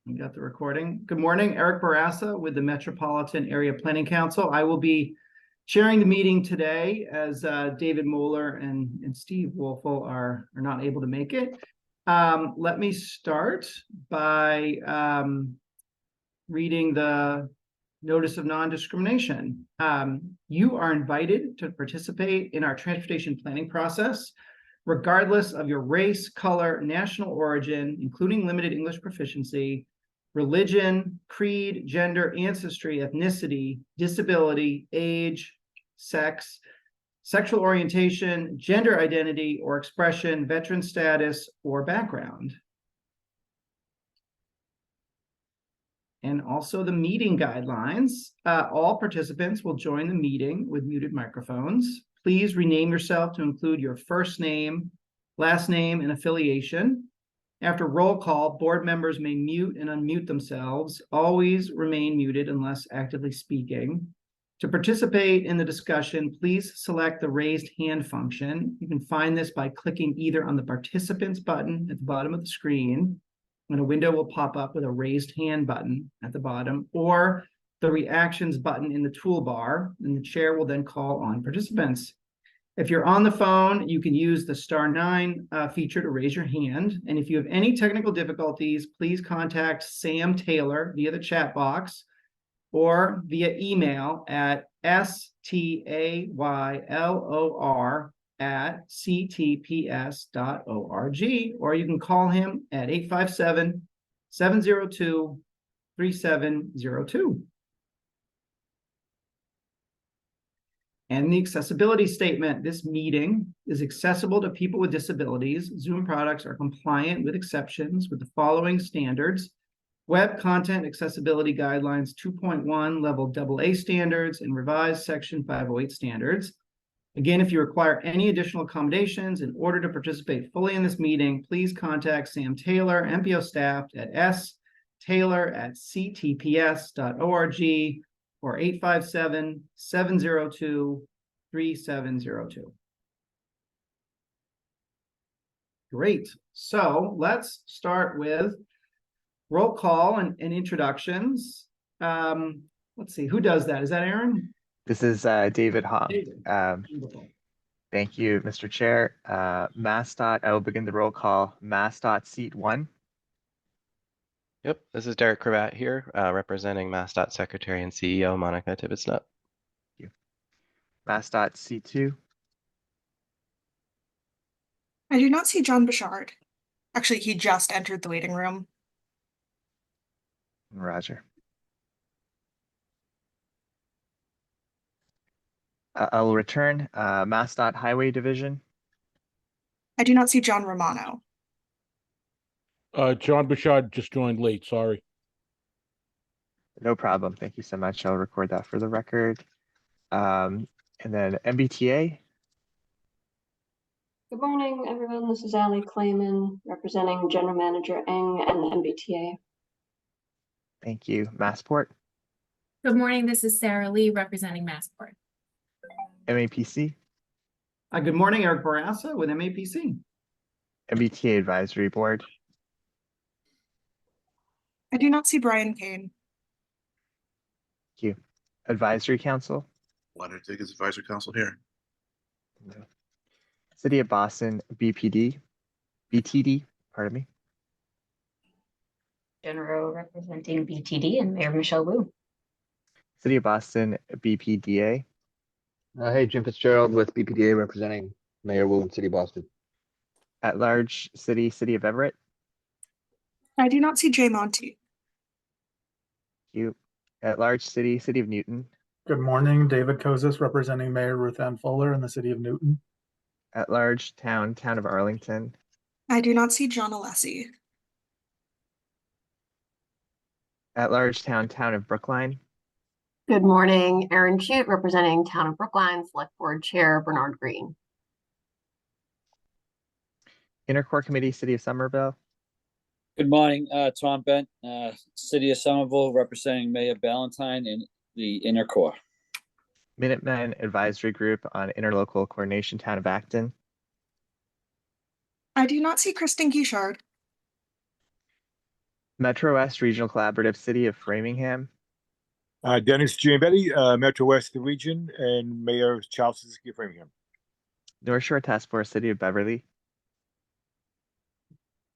You got the recording. Good morning, Eric Barassa with the Metropolitan Area Planning Council. I will be chairing the meeting today as David Moeller and Steve Wolfel are not able to make it. Let me start by reading the notice of non-discrimination. You are invited to participate in our transportation planning process, regardless of your race, color, national origin, including limited English proficiency, religion, creed, gender, ancestry, ethnicity, disability, age, sex, sexual orientation, gender identity or expression, veteran status, or background. And also the meeting guidelines. All participants will join the meeting with muted microphones. Please rename yourself to include your first name, last name, and affiliation. After roll call, board members may mute and unmute themselves. Always remain muted unless actively speaking. To participate in the discussion, please select the raised hand function. You can find this by clicking either on the participants button at the bottom of the screen, and a window will pop up with a raised hand button at the bottom, or the reactions button in the toolbar, and the chair will then call on participants. If you're on the phone, you can use the *9 feature to raise your hand. And if you have any technical difficulties, please contact Sam Taylor via the chat box or via email at staylor@ctps.org, or you can call him at 857-702-3702. And the accessibility statement: this meeting is accessible to people with disabilities. Zoom products are compliant with exceptions with the following standards: Web Content Accessibility Guidelines 2.1 Level AA standards and revised Section 508 standards. Again, if you require any additional accommodations in order to participate fully in this meeting, please contact Sam Taylor, MPO staff at staylor@ctps.org or 857-702-3702. Great. So let's start with roll call and introductions. Let's see, who does that? Is that Aaron? This is David Hong. David. Thank you, Mr. Chair. MassDOT, I will begin the roll call. MassDOT seat 1. Yep, this is Derek Cravat here, representing MassDOT Secretary and CEO Monica Tibbetts-Nutt. Thank you. MassDOT seat 2. I do not see John Bouchard. Actually, he just entered the waiting room. Roger. I will return. MassDOT Highway Division. I do not see John Romano. John Bouchard just joined late, sorry. No problem. Thank you so much. I'll record that for the record. And then MBTA. Good morning, everyone. This is Ali Clayman, representing General Manager Eng and the MBTA. Thank you. Massport. Good morning. This is Sarah Lee, representing Massport. MAPC. Good morning, Eric Barassa with MAPC. MBTA Advisory Board. I do not see Brian Kane. Thank you. Advisory Council. Leonard Diggins Advisory Council here. No. City of Boston BTD, pardon me. General representing BTD and Mayor Michelle Wu. City of Boston BPDA. Hey, Jim Fitzgerald with BPDA representing Mayor Wu and City of Boston. At large city, City of Everett. I do not see Jay Monty. Thank you. At large city, City of Newton. Good morning, David Kozis representing Mayor Ruth Ann Fuller in the City of Newton. At large town, Town of Arlington. I do not see John Alessi. At large town, Town of Brookline. Good morning, Erin Chute representing Town of Brookline, Select Board Chair Bernard Green. Intercore Committee, City of Somerville. Good morning, Tom Bent, City of Somerville, representing Mayor Ballantyne in the Intercore. Minutemen Advisory Group on Interlocal Coordination, Town of Acton. I do not see Kristen Guichard. Metro West Regional Collaborative, City of Framingham. Dennis Giambetti, Metro West Region, and Mayor Charles Suzuki of Framingham. North Shore Task Force, City of Beverly.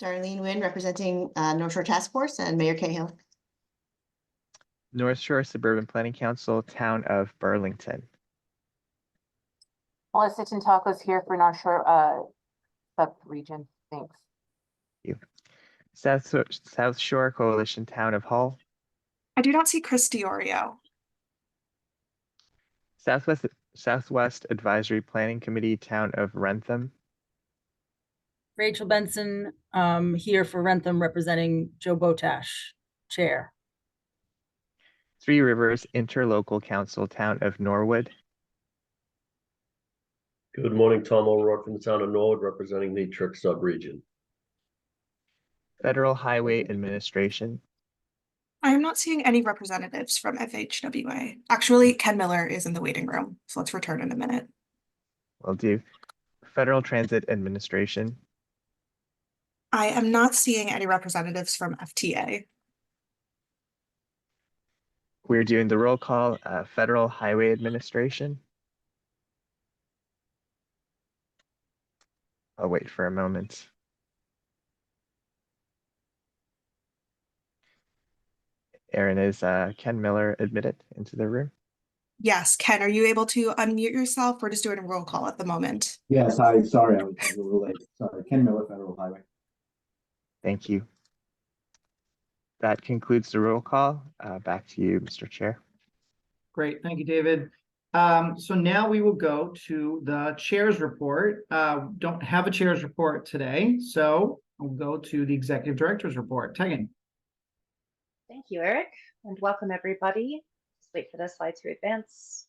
Darlene Nguyen, representing North Shore Task Force, and Mayor Cahill. North Shore Suburban Planning Council, Town of Burlington. Melissa Tintakos here for North Shore sub-region. Thanks. Thank you. South Shore Coalition, Town of Hull. I do not see Chris Diorio. Southwest Advisory Planning Committee, Town of Rentham. Rachel Benson here for Rentham, representing Joe Botash, Chair. Three Rivers Interlocal Council, Town of Norwood. Good morning, Tom O'Rourke from the town of Norwood, representing the Trick sub-region. Federal Highway Administration. I am not seeing any representatives from FHWA. Actually, Ken Miller is in the waiting room, so let's return in a minute. Will do. Federal Transit Administration. I am not seeing any representatives from FTA. We're doing the roll call. Federal Highway Administration. I'll wait for a moment. Aaron, is Ken Miller admitted into the room? Yes, Ken, are you able to unmute yourself? We're just doing a roll call at the moment. Yes, hi, sorry, I was a little late. Sorry, Ken Miller, Federal Highway. Thank you. That concludes the roll call. Back to you, Mr. Chair. Great, thank you, David. So now we will go to the chair's report. Don't have a chair's report today, so we'll go to the executive director's report. Tegan. Thank you, Eric, and welcome everybody. Just wait for the slide to advance.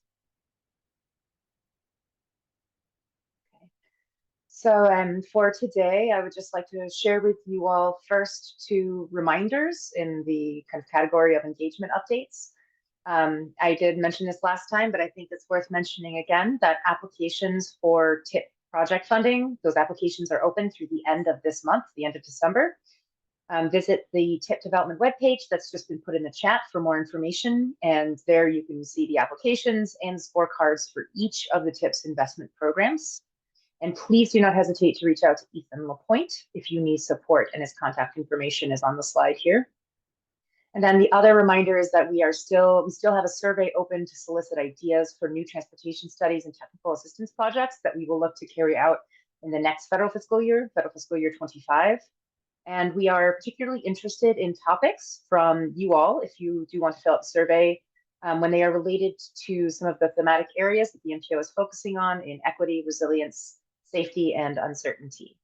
Okay. So for today, I would just like to share with you all first two reminders in the kind of category of engagement updates. I did mention this last time, but I think it's worth mentioning again that applications for TIP project funding, those applications are open through the end of this month, the end of December. Visit the TIP development webpage that's just been put in the chat for more information, and there you can see the applications and scorecards for each of the TIP's investment programs. And please do not hesitate to reach out to Ethan Lapointe if you need support, and his contact information is on the slide here. And then the other reminder is that we still have a survey open to solicit ideas for new transportation studies and technical assistance projects that we will look to carry out in the next federal fiscal year 25. And we are particularly interested in topics from you all, if you do want to fill out the survey, when they are related to some of the thematic areas that the MPO is focusing on in equity, resilience, safety, and uncertainty.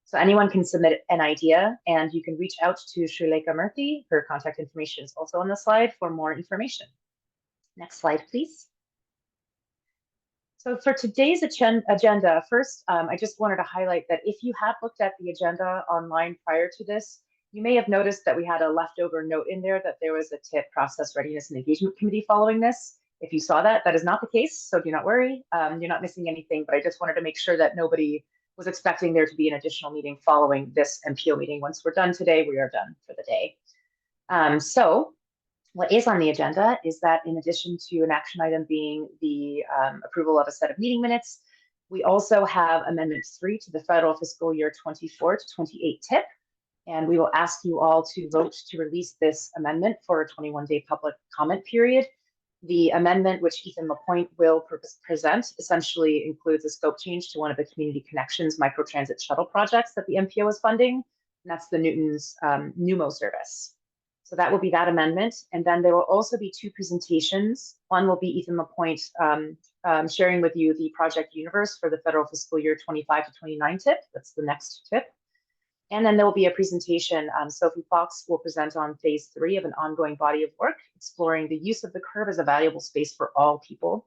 So anyone can submit an idea, and you can reach out to Srilekha Murthy. Her contact information is also on the slide for more information. Next slide, please. So for today's agenda, first, I just wanted to highlight that if you have looked at the agenda online prior to this, you may have noticed that we had a leftover note in there that there was a TIP process readiness and engagement committee following this. If you saw that, that is not the case, so do not worry. You're not missing anything, but I just wanted to make sure that nobody was expecting there to be an additional meeting following this MPO meeting. Once we're done today, we are done for the day. So what is on the agenda is that in addition to an action item being the approval of a set of meeting minutes, we also have Amendment 3 to the federal fiscal year 24 to 28 TIP. And we will ask you all to vote to release this amendment for a 21-day public comment period. The amendment, which Ethan Lapointe will present, essentially includes a scope change to one of the Community Connections microtransit shuttle projects that the MPO is funding, and that's the Newton's NUMO service. So that will be that amendment. And then there will also be two presentations. One will be Ethan Lapointe sharing with you the project universe for the federal fiscal year 25 to 29 TIP. That's the next TIP. And then there will be a presentation. Sophie Fox will present on phase 3 of an ongoing body of work, exploring the use of the curb as a valuable space for all people.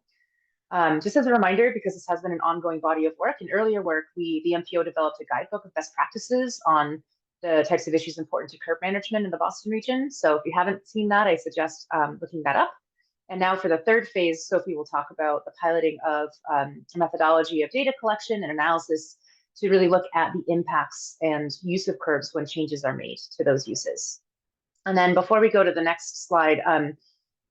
Just as a reminder, because this has been an ongoing body of work, in earlier work, the MPO developed a guidebook of best practices on the types of issues important to curb management in the Boston region. So if you haven't seen that, I suggest looking that up. And now for the third phase, Sophie will talk about the piloting of a methodology of data collection and analysis to really look at the impacts and use of curbs when changes are made to those uses. And then before we go to the next slide,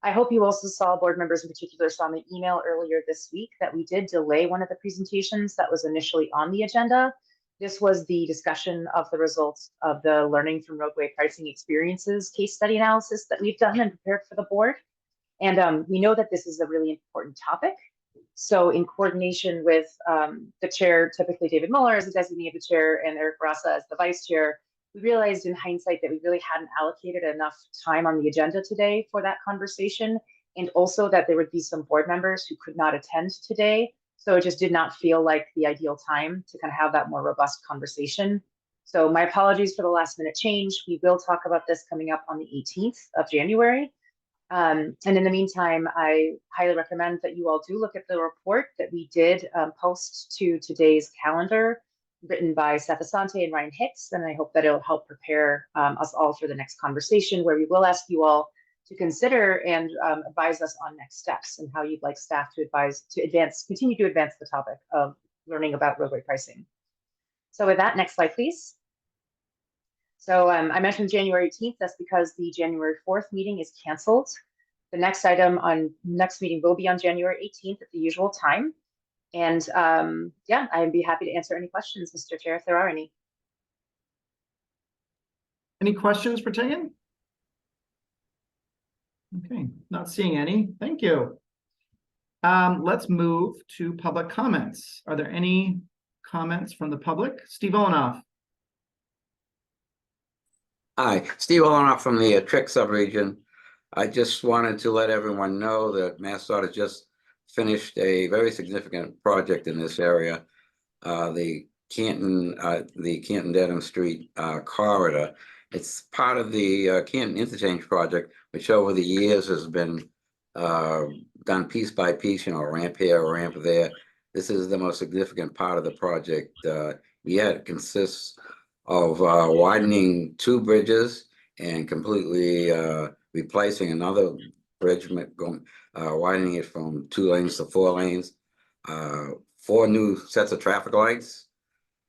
I hope you also saw, board members in particular saw my email earlier this week that we did delay one of the presentations that was initially on the agenda. This was the discussion of the results of the Learning from Roadway Pricing Experiences case study analysis that we've done and prepared for the board. And we know that this is a really important topic. So in coordination with the chair, typically David Muller as the designee of the chair and Eric Barassa as the vice chair, we realized in hindsight that we really hadn't allocated enough time on the agenda today for that conversation, and also that there would be some board members who could not attend today. So it just did not feel like the ideal time to kind of have that more robust conversation. So my apologies for the last minute change. We will talk about this coming up on the 18th of January. And in the meantime, I highly recommend that you all do look at the report that we did post to today's calendar, written by Seth Asante and Ryan Hicks, and I hope that it'll help prepare us all for the next conversation, where we will ask you all to consider and advise us on next steps and how you'd like staff to continue to advance the topic of learning about roadway pricing. So with that, next slide, please. So I mentioned January 18th. That's because the January 4th meeting is canceled. The next item on next meeting will be on January 18th at the usual time. And yeah, I'd be happy to answer any questions, Mr. Chair, if there are any. Any questions for Tegan? Okay, not seeing any. Thank you. Let's move to public comments. Are there any comments from the public? Steve Olenoff. Hi, Steve Olenoff from the Trick subregion. I just wanted to let everyone know that MassDOT has just finished a very significant project in this area, the Canton-Dedham Street corridor. It's part of the Canton Interchange project, which over the years has been done piece by piece, you know, ramp here, ramp there. This is the most significant part of the project. It consists of widening 2 bridges and completely replacing another bridge, widening it from 2 lanes to 4 lanes, 4 new sets of traffic lights,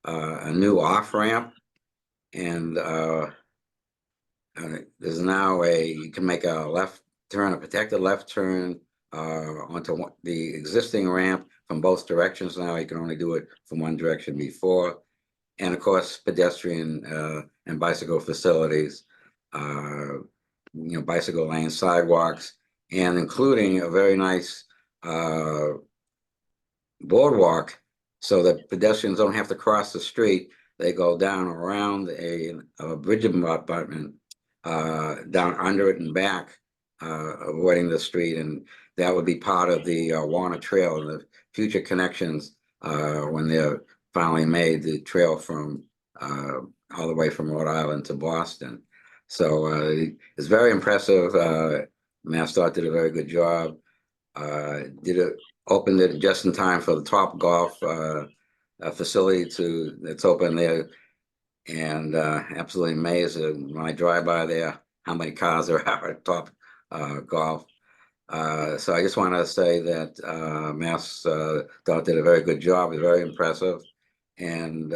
a new off ramp, and there's now you can make a left turn, a protected left turn onto the existing ramp from both directions. Now you can only do it from one direction before. And of course, pedestrian and bicycle facilities, bicycle lanes, sidewalks, and including a very nice boardwalk so that pedestrians don't have to cross the street. They go down around a bridge abutment, down under it and back, avoiding the street. And that would be part of the Warner Trail and the future connections when they're finally made, the trail from all the way from Rhode Island to Boston. So it's very impressive. MassDOT did a very good job. Opened it just in time for the Top Golf facility that's open there, and absolutely amazed when I drive by there how many cars there are at Top Golf. So I just want to say that MassDOT did a very good job. It's very impressive. And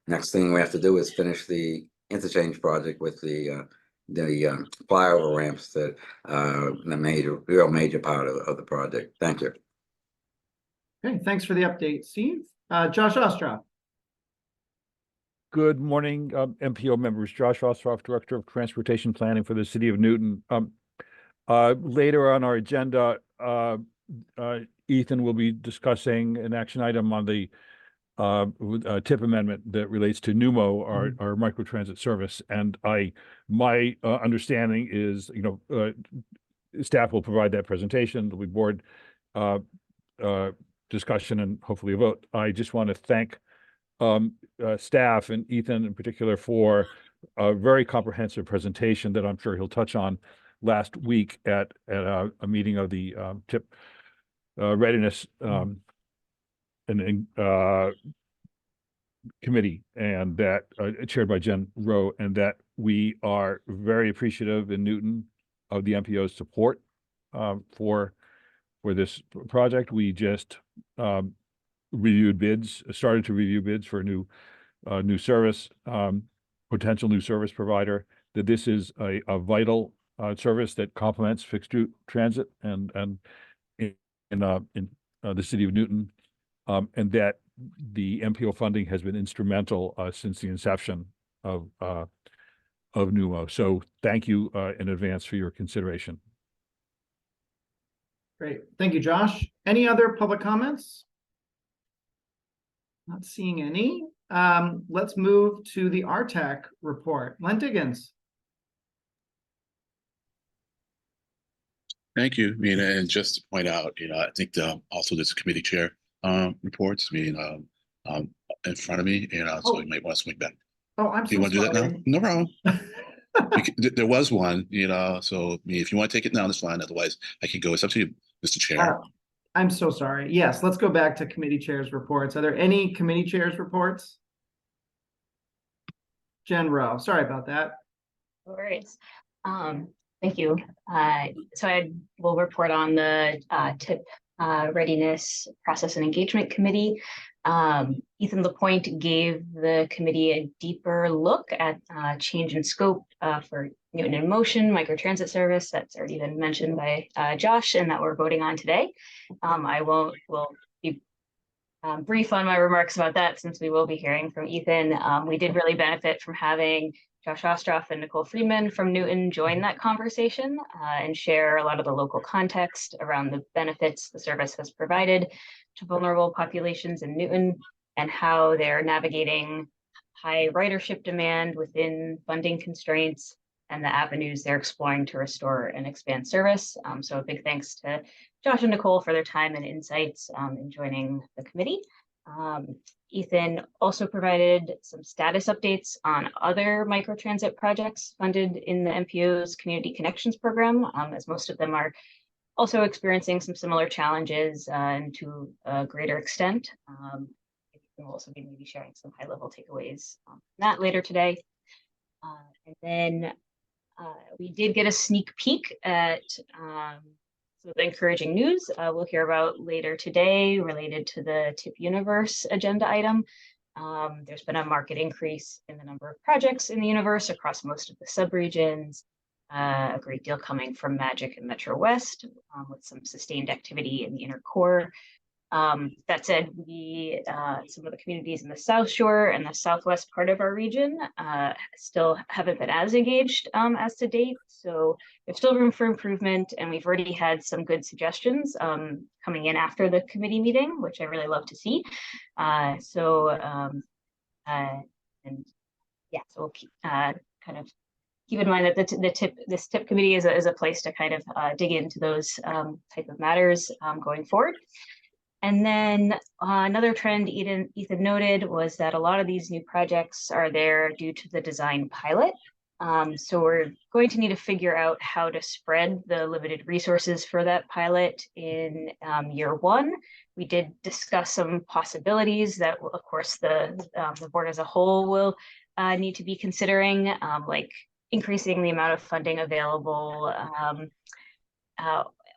next thing we have to do is finish the interchange project with the flyover ramps that the real major part of the project. Thank you. Okay, thanks for the update, Steve. Josh Ostroff. Good morning, MPO members. Josh Ostroff, Director of Transportation Planning for the City of Newton. Later on our agenda, Ethan will be discussing an action item on the TIP amendment that relates to NUMO, our microtransit service. And my understanding is, staff will provide that presentation. There'll be board discussion and hopefully a vote. I just want to thank staff and Ethan in particular for a very comprehensive presentation that I'm sure he'll touch on last week at a meeting of the TIP readiness committee, and that chaired by Jen Rowe, and that we are very appreciative in Newton of the MPO's support for this project. We just started to review bids for a new service, potential new service provider, that this is a vital service that complements fixed route transit and in the city of Newton, and that the MPO funding has been instrumental since the inception of NUMO. So thank you in advance for your consideration. Great. Thank you, Josh. Any other public comments? Not seeing any. Let's move to the RTAC report. Len Diggins. Thank you, Mina. And just to point out, I think also this committee chair reports, in front of me, so you might want to swing back. Oh, I'm Do you so want to do that now? sorry. No problem. There was one, so if you want to take it now, that's fine. Otherwise, I can go. It's up to you, Mr. Chair. I'm so sorry. Yes, let's go back to committee chairs reports. Are there any committee chairs reports? Jen Rowe, sorry about that. No worries. Thank you. So I will report on the TIP Readiness Process and Engagement Committee. Ethan LaPointe gave the committee a deeper look at change in scope for Newton in Motion microtransit service that's already been mentioned by Josh and that we're voting on today. I will be brief on my remarks about that since we will be hearing from Ethan. We did really benefit from having Josh Ostroff and Nicole Friedman from Newton join that conversation and share a lot of the local context around the benefits the service has provided to vulnerable populations in Newton and how they're navigating high ridership demand within funding constraints and the avenues they're exploring to restore and expand service. So a big thanks to Josh and Nicole for their time and insights in joining the committee. Ethan also provided some status updates on other microtransit projects funded in the MPO's Community Connections program, as most of them are also experiencing some similar challenges and to a greater extent. We'll also be maybe sharing some high-level takeaways from that later today. And then we did get a sneak peek at some of the encouraging news we'll hear about later today related to the TIP Universe agenda item. There's been a marked increase in the number of projects in the universe across most of the subregions, a great deal coming from Magic and Metro West, with some sustained activity in the inner core. That said, some of the communities in the South Shore and the Southwest part of our region still haven't been as engaged as to date. So there's still room for improvement, and we've already had some good suggestions coming in after the committee meeting, which I really love to see. So we'll keep kind of keep in mind that this TIP committee is a place to kind of dig into those type of matters going forward. And then another trend Ethan noted was that a lot of these new projects are there due to the design pilot. So we're going to need to figure out how to spread the limited resources for that pilot in year one. We did discuss some possibilities that, of course, the board as a whole will need to be considering, like increasing the amount of funding available,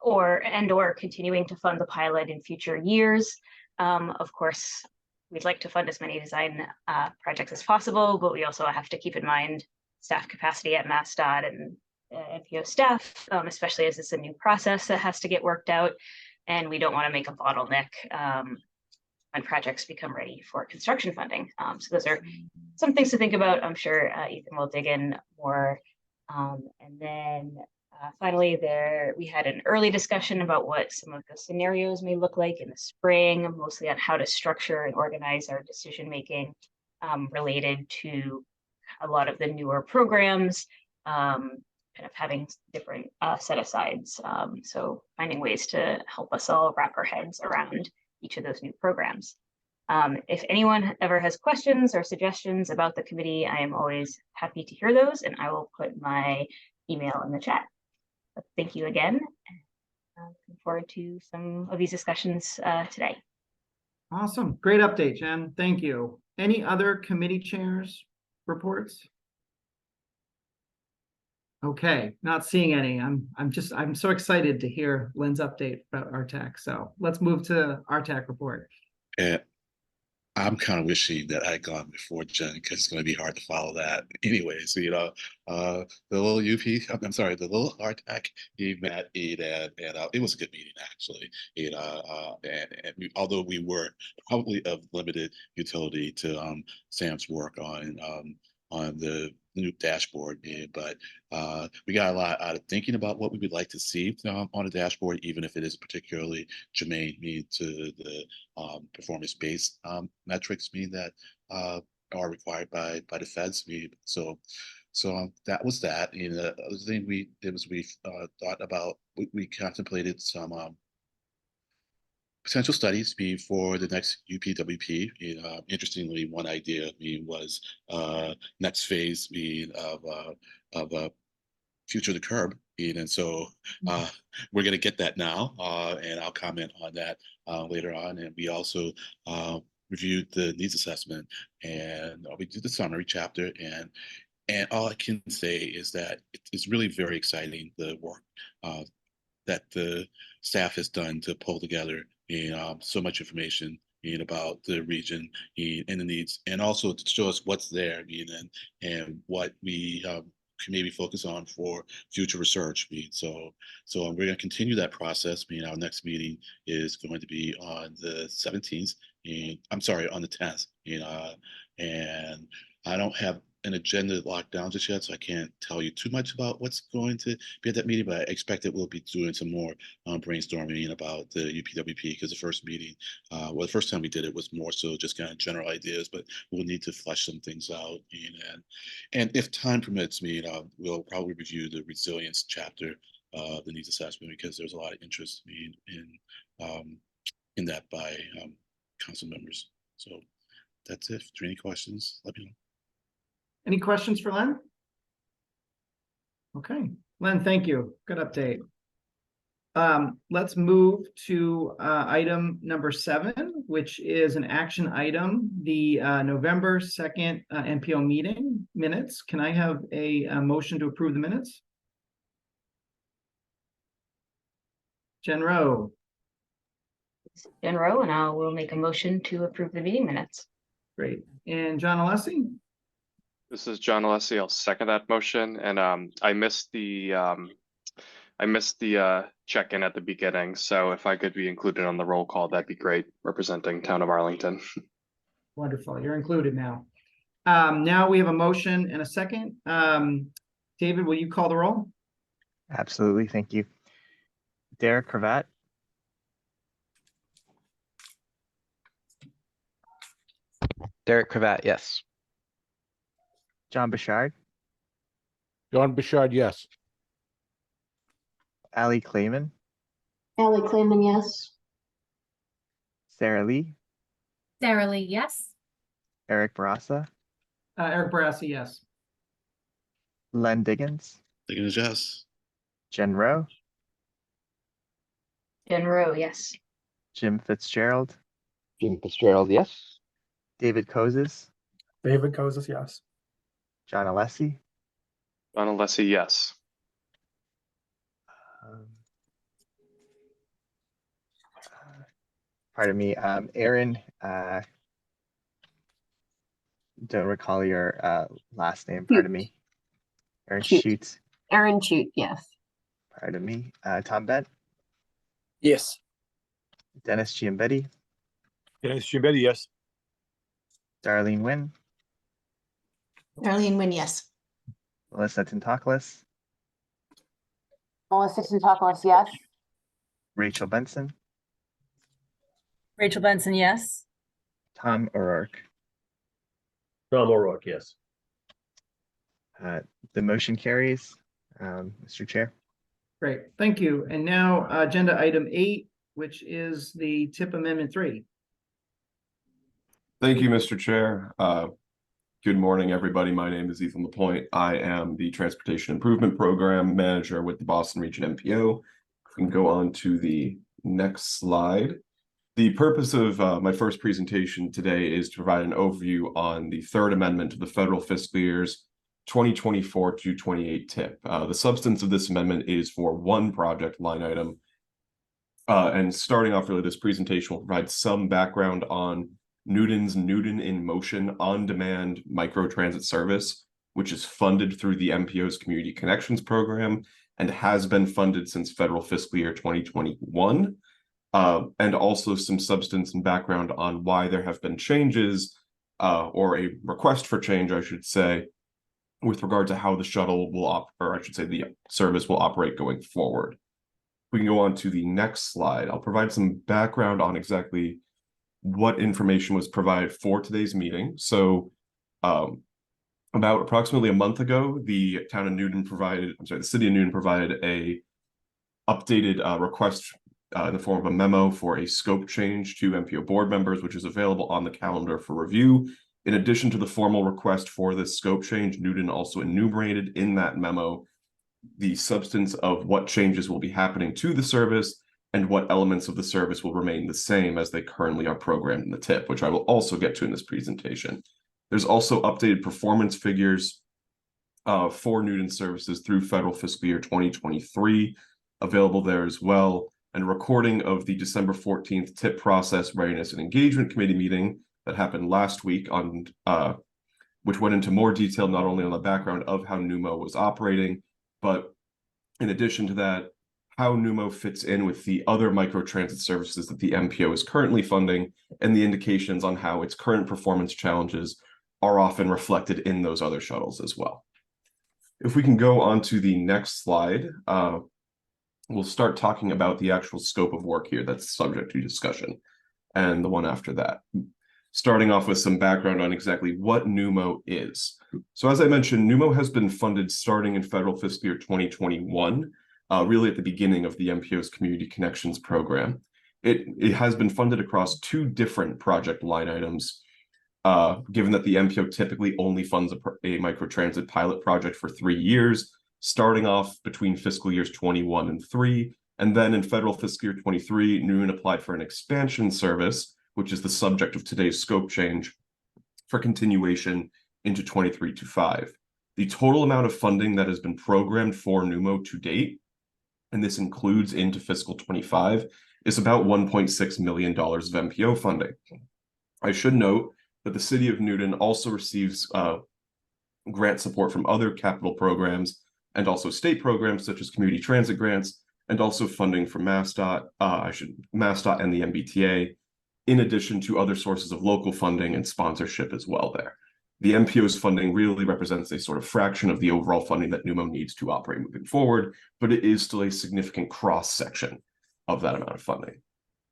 or continuing to fund the pilot in future years. Of course, we'd like to fund as many design projects as possible, but we also have to keep in mind staff capacity at MassDOT and MPO staff, especially as it's a new process that has to get worked out. And we don't want to make a bottleneck when projects become ready for construction funding. So those are some things to think about. I'm sure Ethan will dig in more. And then finally, we had an early discussion about what some of the scenarios may look like in the spring, mostly on how to structure and organize our decision-making related to a lot of the newer programs, kind of having different set-asides. So finding ways to help us all wrap our heads around each of those new programs. If anyone ever has questions or suggestions about the committee, I am always happy to hear those, and I will put my email in the chat. But thank you again. Looking forward to some of these discussions today. Awesome. Great update, Jen. Thank you. Any other committee chairs reports? Okay, not seeing any. I'm so excited to hear Len's update about RTAC. So let's move to RTAC report. I'm kind of wishing that I had gone before Jen because it's going to be hard to follow that. Anyways, the little I'm sorry, the little RTAC he met and it was a good meeting actually. Although we were probably of limited utility to Sam's work on the new dashboard, but we got a lot out of thinking about what we would like to see on a dashboard, even if it is particularly germane to the performance-based metrics that are required by the feds. So that was that. The other thing we did was we thought about, we contemplated some potential studies for the next UPWP. Interestingly, one idea was next phase of future the curb. And so we're going to get that now, and I'll comment on that later on. And we also reviewed the needs assessment, and we did the summary chapter. And all I can say is that it's really very exciting, the work that the staff has done to pull together so much information about the region and the needs, and also to show us what's there and what we can maybe focus on for future research. So we're going to continue that process. Our next meeting is going to be on the 17th, I'm sorry, on the 10th. And I don't have an agenda locked down just yet, so I can't tell you too much about what's going to be at that meeting, but I expect that we'll be doing some more brainstorming about the UPWP, because the first meeting, the first time we did it was more so just kind of general ideas, but we'll need to flesh some things out. And if time permits me, we'll probably review the resilience chapter, the needs assessment, because there's a lot of interest in that by council members. So that's it. If there are any questions, let me know. Any questions for Len? Okay, Len, thank you. Good update. Let's move to item number 7, which is an action item, the November 2nd MPO meeting minutes. Can I have a motion to approve the minutes? Jen Rowe. Jen Rowe, and I will make a motion to approve the meeting minutes. Great. And John Alessi? This is John Alessi. I'll second that motion. And I missed the check-in at the beginning. So if I could be included on the roll call, that'd be great, representing Town of Arlington. Wonderful. You're included now. Now we have a motion and a second. David, will you call the roll? Absolutely. Thank you. Derek Cravat. Derek Cravat, yes. John Bouchard. John Bouchard, yes. Ali Clayman. Allie Clayman, yes. Sarah Lee. Sarah Lee, yes. Eric Barassa. Eric Barassi, yes. Len Diggins. Diggins, yes. Jen Rowe. Jen Rowe, yes. Jim Fitzgerald. Jim Fitzgerald, yes. David Kozis. David Kozis, yes. John Alessi. John Alessi, yes. Pardon me, Aaron. Don't recall your last name. Pardon me. Aaron Shute. Aaron Shute, yes. Pardon me. Tom Bent. Yes. Dennis Giambetti. Dennis Giambetti, yes. Darlene Nguyen. Darlene Nguyen, yes. Melissa Tintaklis. Melissa Tintaklis, yes. Rachel Benson. Rachel Benson, yes. Tom O'Rourke. Tom O'Rourke, yes. The motion carries, Mr. Chair. Great, thank you. And now agenda item 8, which is the TIP Amendment 3. Thank you, Mr. Chair. Good morning, everybody. My name is Ethan LaPointe. I am the Transportation Improvement Program Manager with the Boston Region MPO. We can go on to the next slide. The purpose of my first presentation today is to provide an overview on the third amendment to the federal fiscal years 2024 to 28 TIP. The substance of this amendment is for one project line item. And starting off really, this presentation will provide some background on Newton's Newton in Motion on-demand microtransit service, which is funded through the MPO's Community Connections program and has been funded since federal fiscal year 2021. And also some substance and background on why there have been changes, or a request for change, I should say, with regard to how the shuttle will the service will operate going forward. We can go on to the next slide. I'll provide some background on exactly what information was provided for today's meeting. So about approximately a month ago, the city of Newton provided a updated request in the form of a memo for a scope change to MPO board members, which is available on the calendar for review. In addition to the formal request for this scope change, Newton also enumerated in that memo the substance of what changes will be happening to the service and what elements of the service will remain the same as they currently are programmed in the TIP, which I will also get to in this presentation. There's also updated performance figures for Newton services through federal fiscal year 2023 available there as well, and a recording of the December 14th TIP process readiness and engagement committee meeting that happened last week on which went into more detail not only on the background of how NUMO was operating, but in addition to that, how NUMO fits in with the other microtransit services that the MPO is currently funding, and the indications on how its current performance challenges are often reflected in those other shuttles as well. If we can go on to the next slide, we'll start talking about the actual scope of work here that's subject to discussion, and the one after that. Starting off with some background on exactly what NUMO is. So as I mentioned, NUMO has been funded starting in federal fiscal year 2021, really at the beginning of the MPO's Community Connections program. It has been funded across two different project line items, given that the MPO typically only funds a microtransit pilot project for 3 years, starting off between fiscal years 21 and 3, and then in federal fiscal year 23, Newton applied for an expansion service, which is the subject of today's scope change, for continuation into 23 to 5. The total amount of funding that has been programmed for NUMO to date, and this includes into fiscal 25, is about $1.6 million of MPO funding. I should note that the city of Newton also receives grant support from other capital programs and also state programs such as community transit grants, and also funding from MassDOT and the MBTA, in addition to other sources of local funding and sponsorship as well there. The MPO's funding really represents a sort of fraction of the overall funding that NUMO needs to operate moving forward, but it is still a significant cross-section of that amount of funding.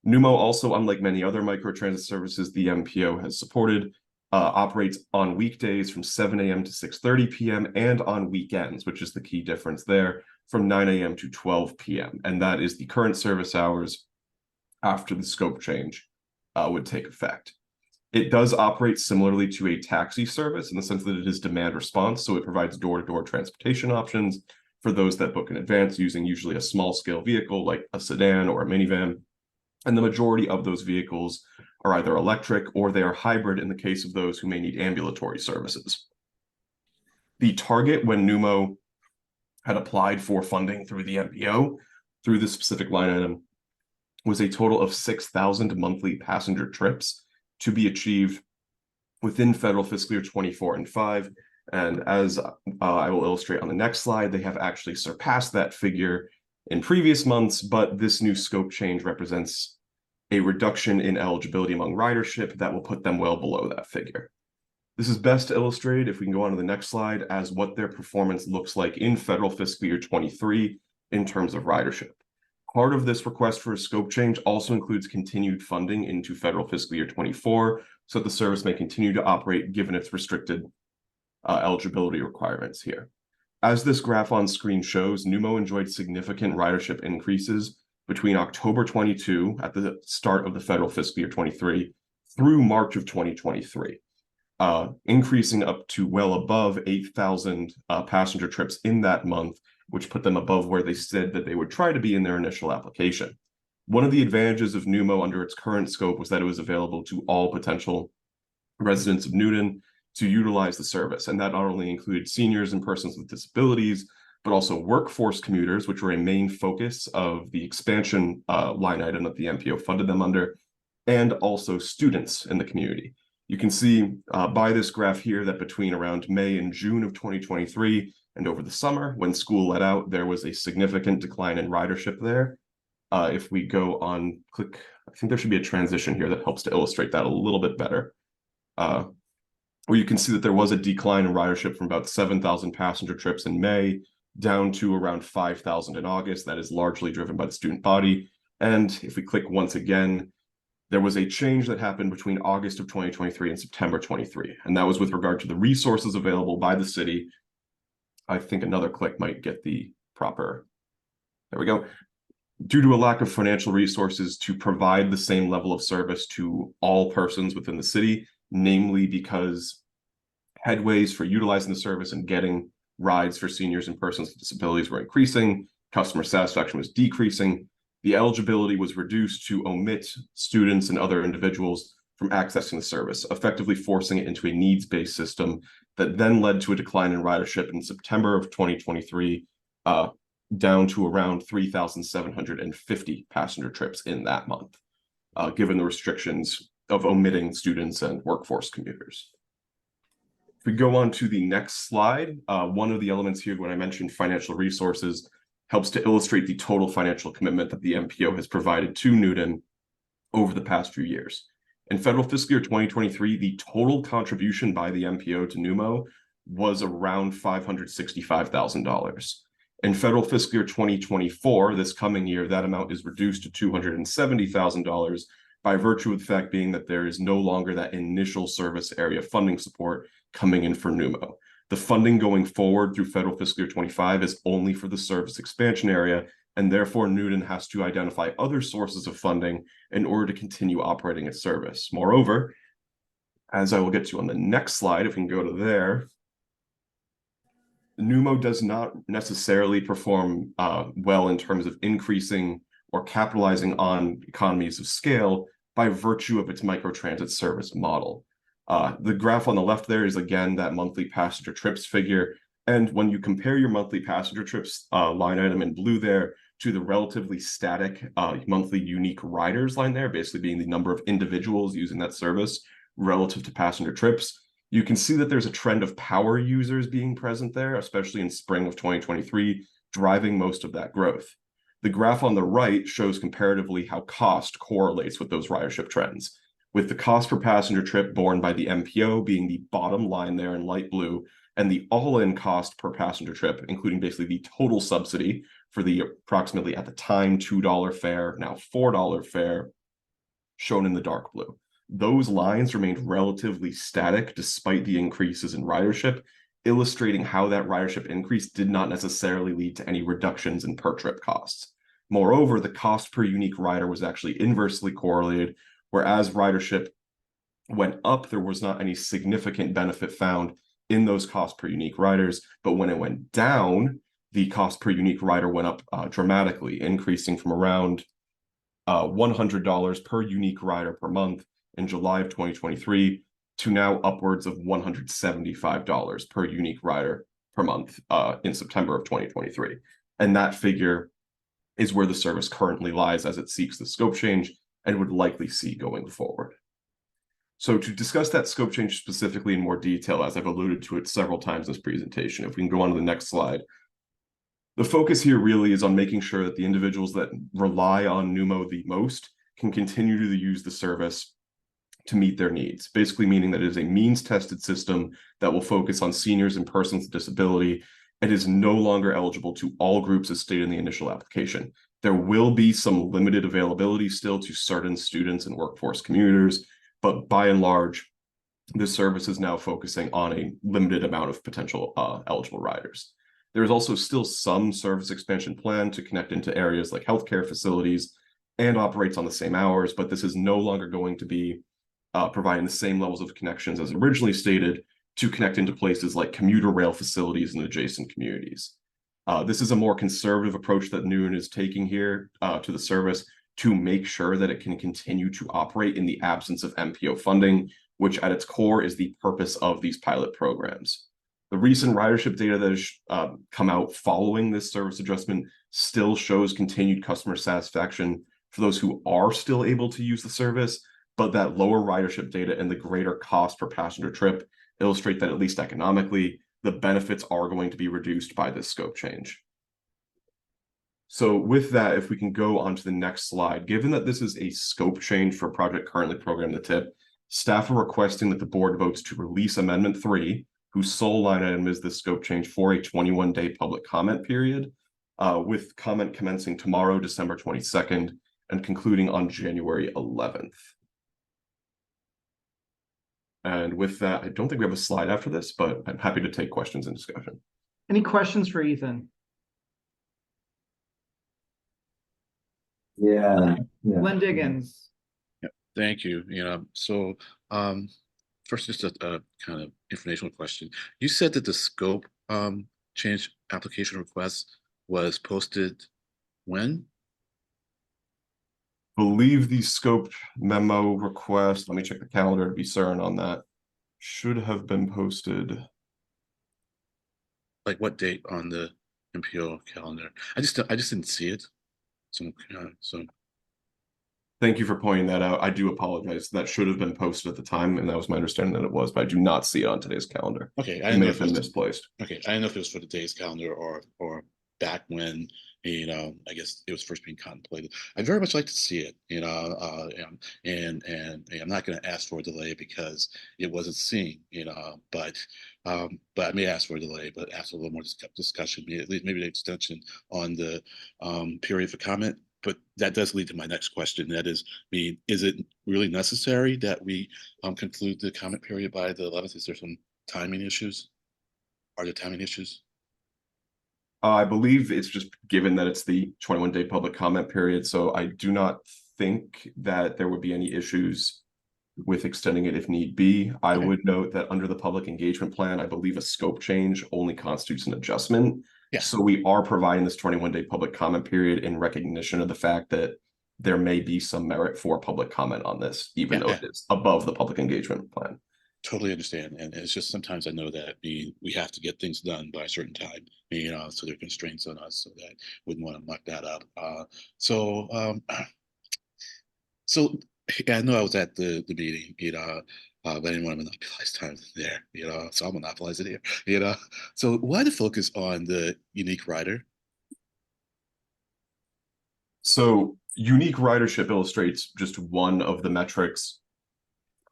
NUMO also, unlike many other microtransit services the MPO has supported, operates on weekdays from 7 a.m. to 6:30 p.m. and on weekends, which is the key difference there, from 9 a.m. to 12 p.m. And that is the current service hours after the scope change would take effect. It does operate similarly to a taxi service in the sense that it is demand response, so it provides door-to-door transportation options for those that book in advance using usually a small-scale vehicle like a sedan or a minivan. And the majority of those vehicles are either electric or they are hybrid in the case of those who may need ambulatory services. The target when NUMO had applied for funding through the MPO, through this specific line item, was a total of 6,000 monthly passenger trips to be achieved within federal fiscal year 24 and 5. And as I will illustrate on the next slide, they have actually surpassed that figure in previous months, but this new scope change represents a reduction in eligibility among ridership that will put them well below that figure. This is best illustrated, if we can go on to the next slide, as what their performance looks like in federal fiscal year 23 in terms of ridership. Part of this request for a scope change also includes continued funding into federal fiscal year 24, so that the service may continue to operate given its restricted eligibility requirements here. As this graph on screen shows, NUMO enjoyed significant ridership increases between October 22 at the start of the federal fiscal year 23 through March of 2023, increasing up to well above 8,000 passenger trips in that month, which put them above where they said that they would try to be in their initial application. One of the advantages of NUMO under its current scope was that it was available to all potential residents of Newton to utilize the service. And that not only included seniors and persons with disabilities, but also workforce commuters, which were a main focus of the expansion line item that the MPO funded them under, and also students in the community. You can see by this graph here that between around May and June of 2023 and over the summer, when school let out, there was a significant decline in ridership there. If we go on, click, I think there should be a transition here that helps to illustrate that a little bit better. Where you can see that there was a decline in ridership from about 7,000 passenger trips in May down to around 5,000 in August. That is largely driven by the student body. And if we click once again, there was a change that happened between August of 2023 and September 23, and that was with regard to the resources available by the city. I think another click might get the proper, there we go. Due to a lack of financial resources to provide the same level of service to all persons within the city, namely because headways for utilizing the service and getting rides for seniors and persons with disabilities were increasing, customer satisfaction was decreasing, the eligibility was reduced to omit students and other individuals from accessing the service, effectively forcing it into a needs-based system that then led to a decline in ridership in September of 2023, down to around 3,750 passenger trips in that month, given the restrictions of omitting students and workforce commuters. If we go on to the next slide, one of the elements here when I mentioned financial resources helps to illustrate the total financial commitment that the MPO has provided to Newton over the past few years. In federal fiscal year 2023, the total contribution by the MPO to NUMO was around $565,000. In federal fiscal year 2024, this coming year, that amount is reduced to $270,000 by virtue of the fact being that there is no longer that initial service area funding support coming in for NUMO. The funding going forward through federal fiscal year 25 is only for the service expansion area, and therefore Newton has to identify other sources of funding in order to continue operating its service. Moreover, as I will get to on the next slide, if we can go to there, NUMO does not necessarily perform well in terms of increasing or capitalizing on economies of scale by virtue of its microtransit service model. The graph on the left there is again that monthly passenger trips figure. And when you compare your monthly passenger trips line item in blue there to the relatively static monthly unique riders line there, basically being the number of individuals using that service relative to passenger trips, you can see that there's a trend of power users being present there, especially in spring of 2023, driving most of that growth. The graph on the right shows comparatively how cost correlates with those ridership trends, with the cost per passenger trip borne by the MPO being the bottom line there in light blue, and the all-in cost per passenger trip, including basically the total subsidy for the approximately at the time $2 fare, now $4 fare, shown in the dark blue. Those lines remained relatively static despite the increases in ridership, illustrating how that ridership increase did not necessarily lead to any reductions in per trip costs. Moreover, the cost per unique rider was actually inversely correlated, whereas ridership went up, there was not any significant benefit found in those cost per unique riders, but when it went down, the cost per unique rider went up dramatically, increasing from around $100 per unique rider per month in July of 2023 to now upwards of $175 per unique rider per month in September of 2023. And that figure is where the service currently lies as it seeks the scope change and would likely see going forward. So to discuss that scope change specifically in more detail, as I've alluded to it several times in this presentation, if we can go on to the next slide, the focus here really is on making sure that the individuals that rely on NUMO the most can continue to use the service to meet their needs, basically meaning that it is a means-tested system that will focus on seniors and persons with disability. It is no longer eligible to all groups as stated in the initial application. There will be some limited availability still to certain students and workforce commuters, but by and large, this service is now focusing on a limited amount of potential eligible riders. There is also still some service expansion plan to connect into areas like healthcare facilities and operates on the same hours, but this is no longer going to be providing the same levels of connections as originally stated to connect into places like commuter rail facilities and adjacent communities. This is a more conservative approach that Newton is taking here to the service to make sure that it can continue to operate in the absence of MPO funding, which at its core is the purpose of these pilot programs. The recent ridership data that has come out following this service adjustment still shows continued customer satisfaction for those who are still able to use the service, but that lower ridership data and the greater cost per passenger trip illustrate that, at least economically, the benefits are going to be reduced by this scope change. So with that, if we can go on to the next slide, given that this is a scope change for a project currently programmed in the TIP, staff are requesting that the board votes to release Amendment 3, whose sole line item is the scope change for a 21-day public comment period, with comment commencing tomorrow, December 22nd, and concluding on January 11th. And with that, I don't think we have a slide after this, but I'm happy to take questions and discussion. Any questions for Ethan? Yeah. Glenn Diggins. Thank you. So first, just a kind of informational question. You said that the scope change application request was posted when? Believe the scope memo request, let me check the calendar to be certain on that, should have been posted. Like what date on the MPO calendar? I just didn't see it. So Thank you for pointing that out. I do apologize. That should have been posted at the time, and that was my understanding that it was, but I do not see it on today's calendar. okay, It may have been misplaced. Okay, I didn't know if it was for today's calendar or back when I guess it was first being contemplated. I'd very much like to see it, and I'm not going to ask for a delay because it wasn't seen, but I may ask for a delay, but after a little more discussion, maybe an extension on the period for comment. But that does lead to my next question. That is, is it really necessary that we conclude the comment period by the 11th? Is there some timing issues? Are there timing issues? I believe it's just given that it's the 21-day public comment period, so I do not think that there would be any issues with extending it if need be. I would note that under the public engagement plan, I believe a scope change only constitutes an adjustment. Yeah. So we are providing this 21-day public comment period in recognition of the fact that there may be some merit for public comment on this, even though it is above the public engagement plan. Totally understand, and it's just sometimes I know that we have to get things done by a certain time, so there are constraints on us, so that wouldn't want to muck that up. So I know I was at the meeting, but I didn't want to monopolize time there, so I'll monopolize it here, So why the focus on the unique rider? So unique ridership illustrates just one of the metrics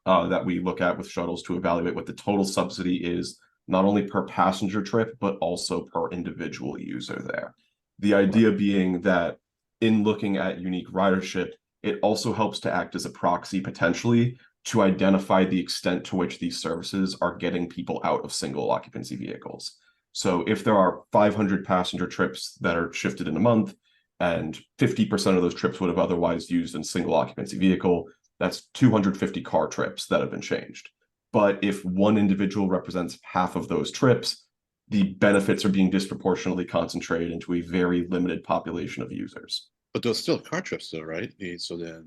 that we look at with shuttles to evaluate what the total subsidy is, not only per passenger trip, but also per individual user there. The idea being that in looking at unique ridership, it also helps to act as a proxy potentially to identify the extent to which these services are getting people out of single occupancy vehicles. So if there are 500 passenger trips that are shifted in a month, and 50% of those trips would have otherwise used a single occupancy vehicle, that's 250 car trips that have been changed. But if one individual represents half of those trips, the benefits are being disproportionately concentrated into a very limited population of users. But those still car trips, though, right? So that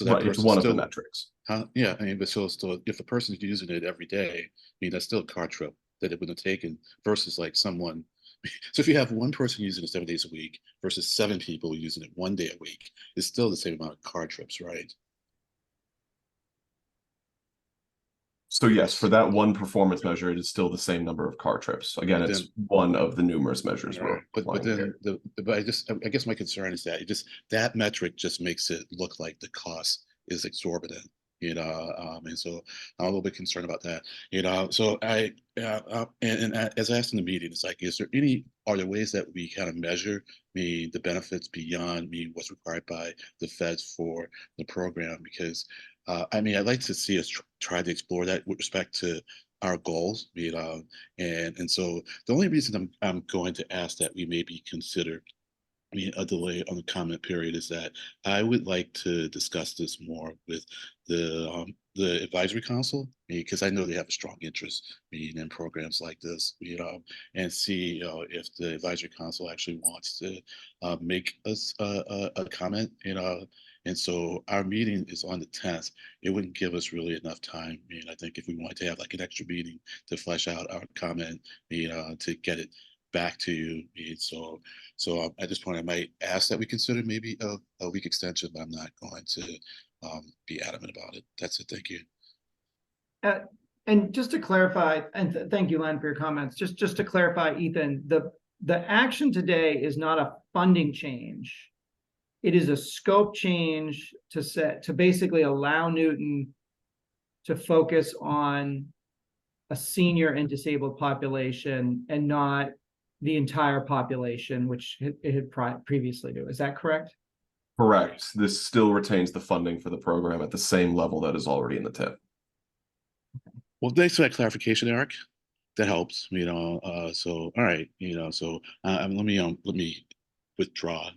Right, it's one of the metrics. Yeah, but so if a person is using it every day, that's still a car trip that it would have taken versus like someone. So if you have one person using it 7 days a week versus 7 people using it 1 day a week, it's still the same amount of car trips, right? So yes, for that one performance measure, it is still the same number of car trips. Again, it's one of the numerous measures. I guess my concern is that that metric just makes it look like the cost is exorbitant, and so I'm a little bit concerned about that, So as I asked in the meeting, it's like, are there ways that we kind of measure the benefits beyond what's required by the feds for the program? Because I'd like to see us try to explore that with respect to our goals, and so the only reason I'm going to ask that we maybe consider a delay on the comment period is that I would like to discuss this more with the advisory council, because I know they have a strong interest in programs like this, and see if the advisory council actually wants to make us a comment, and so our meeting is on the 10th. It wouldn't give us really enough time. I think if we wanted to have like an extra meeting to flesh out our comment, to get it back to you. And so at this point, I might ask that we consider maybe a week extension, but I'm not going to be adamant about it. That's it. Thank you. And just to clarify, and thank you, Len, for your comments. Just to clarify, Ethan, the action today is not a funding change. It is a scope change to basically allow Newton to focus on a senior and disabled population and not the entire population, which it had previously do. Is that correct? Correct. This still retains the funding for the program at the same level that is already in the TIP. Well, thanks for that clarification, Eric. That helps, so all right, so let me withdraw,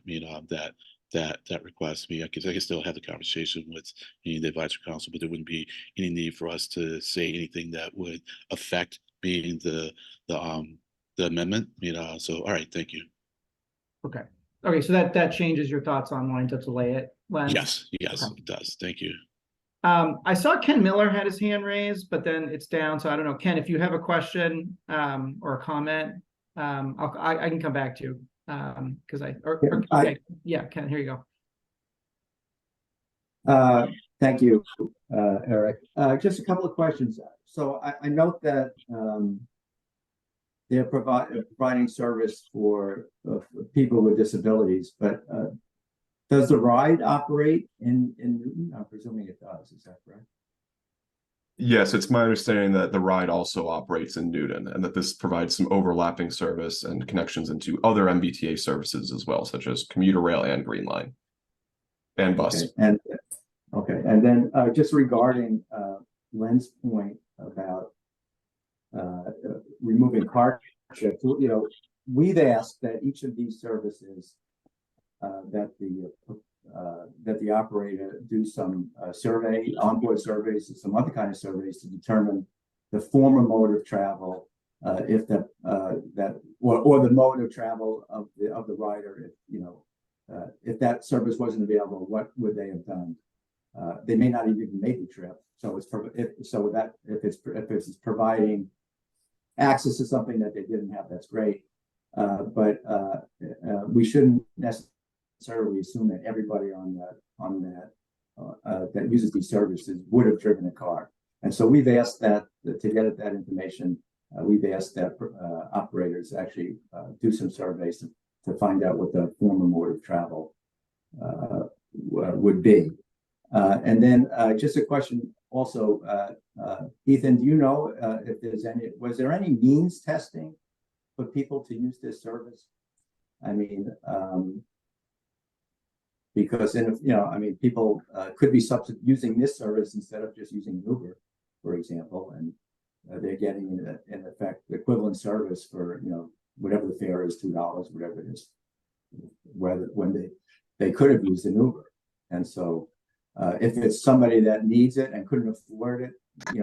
that request. I can still have the conversation with the advisory council, but there wouldn't be any need for us to say anything that would affect being the amendment, so all right, thank you. Okay, so that changes your thoughts on wanting to delay it, Len? Yes, Okay. it does. Thank you. I saw Ken Miller had his hand raised, but then it's down. So I don't know, Ken, if you have a question or a comment, I can come back to you because yeah, Ken, here you go. Thank you, Eric. Just a couple of questions. So I note that they're providing service for people with disabilities, but does the ride operate in Newton? I'm presuming it does. Is that correct? Yes, it's my understanding that the ride also operates in Newton and that this provides some overlapping service and connections into other MBTA services as well, such as commuter rail and Green Line and bus. Okay, and then just regarding Len's point about removing car trips, we've asked that each of these services that the operator do some onboard surveys, and some other kind of surveys to determine the former mode of travel, if or the mode of travel of the rider. If that service wasn't available, what would they have done? They may not even make the trip. So if it's providing access to something that they didn't have, that's great. But we shouldn't necessarily assume that everybody that uses these services would have driven a car. And so we've asked that to get at that information. We've asked that operators actually do some surveys to find out what the former mode of travel would be. And then just a question also, Ethan, do you know if was there any means testing for people to use this service? I mean, because people could be using this service instead of just using Uber, for example, and they're getting in effect the equivalent service for whatever the fare is, $2, whatever it is, when they could have used an Uber. And so if it's somebody that needs it and couldn't afford it,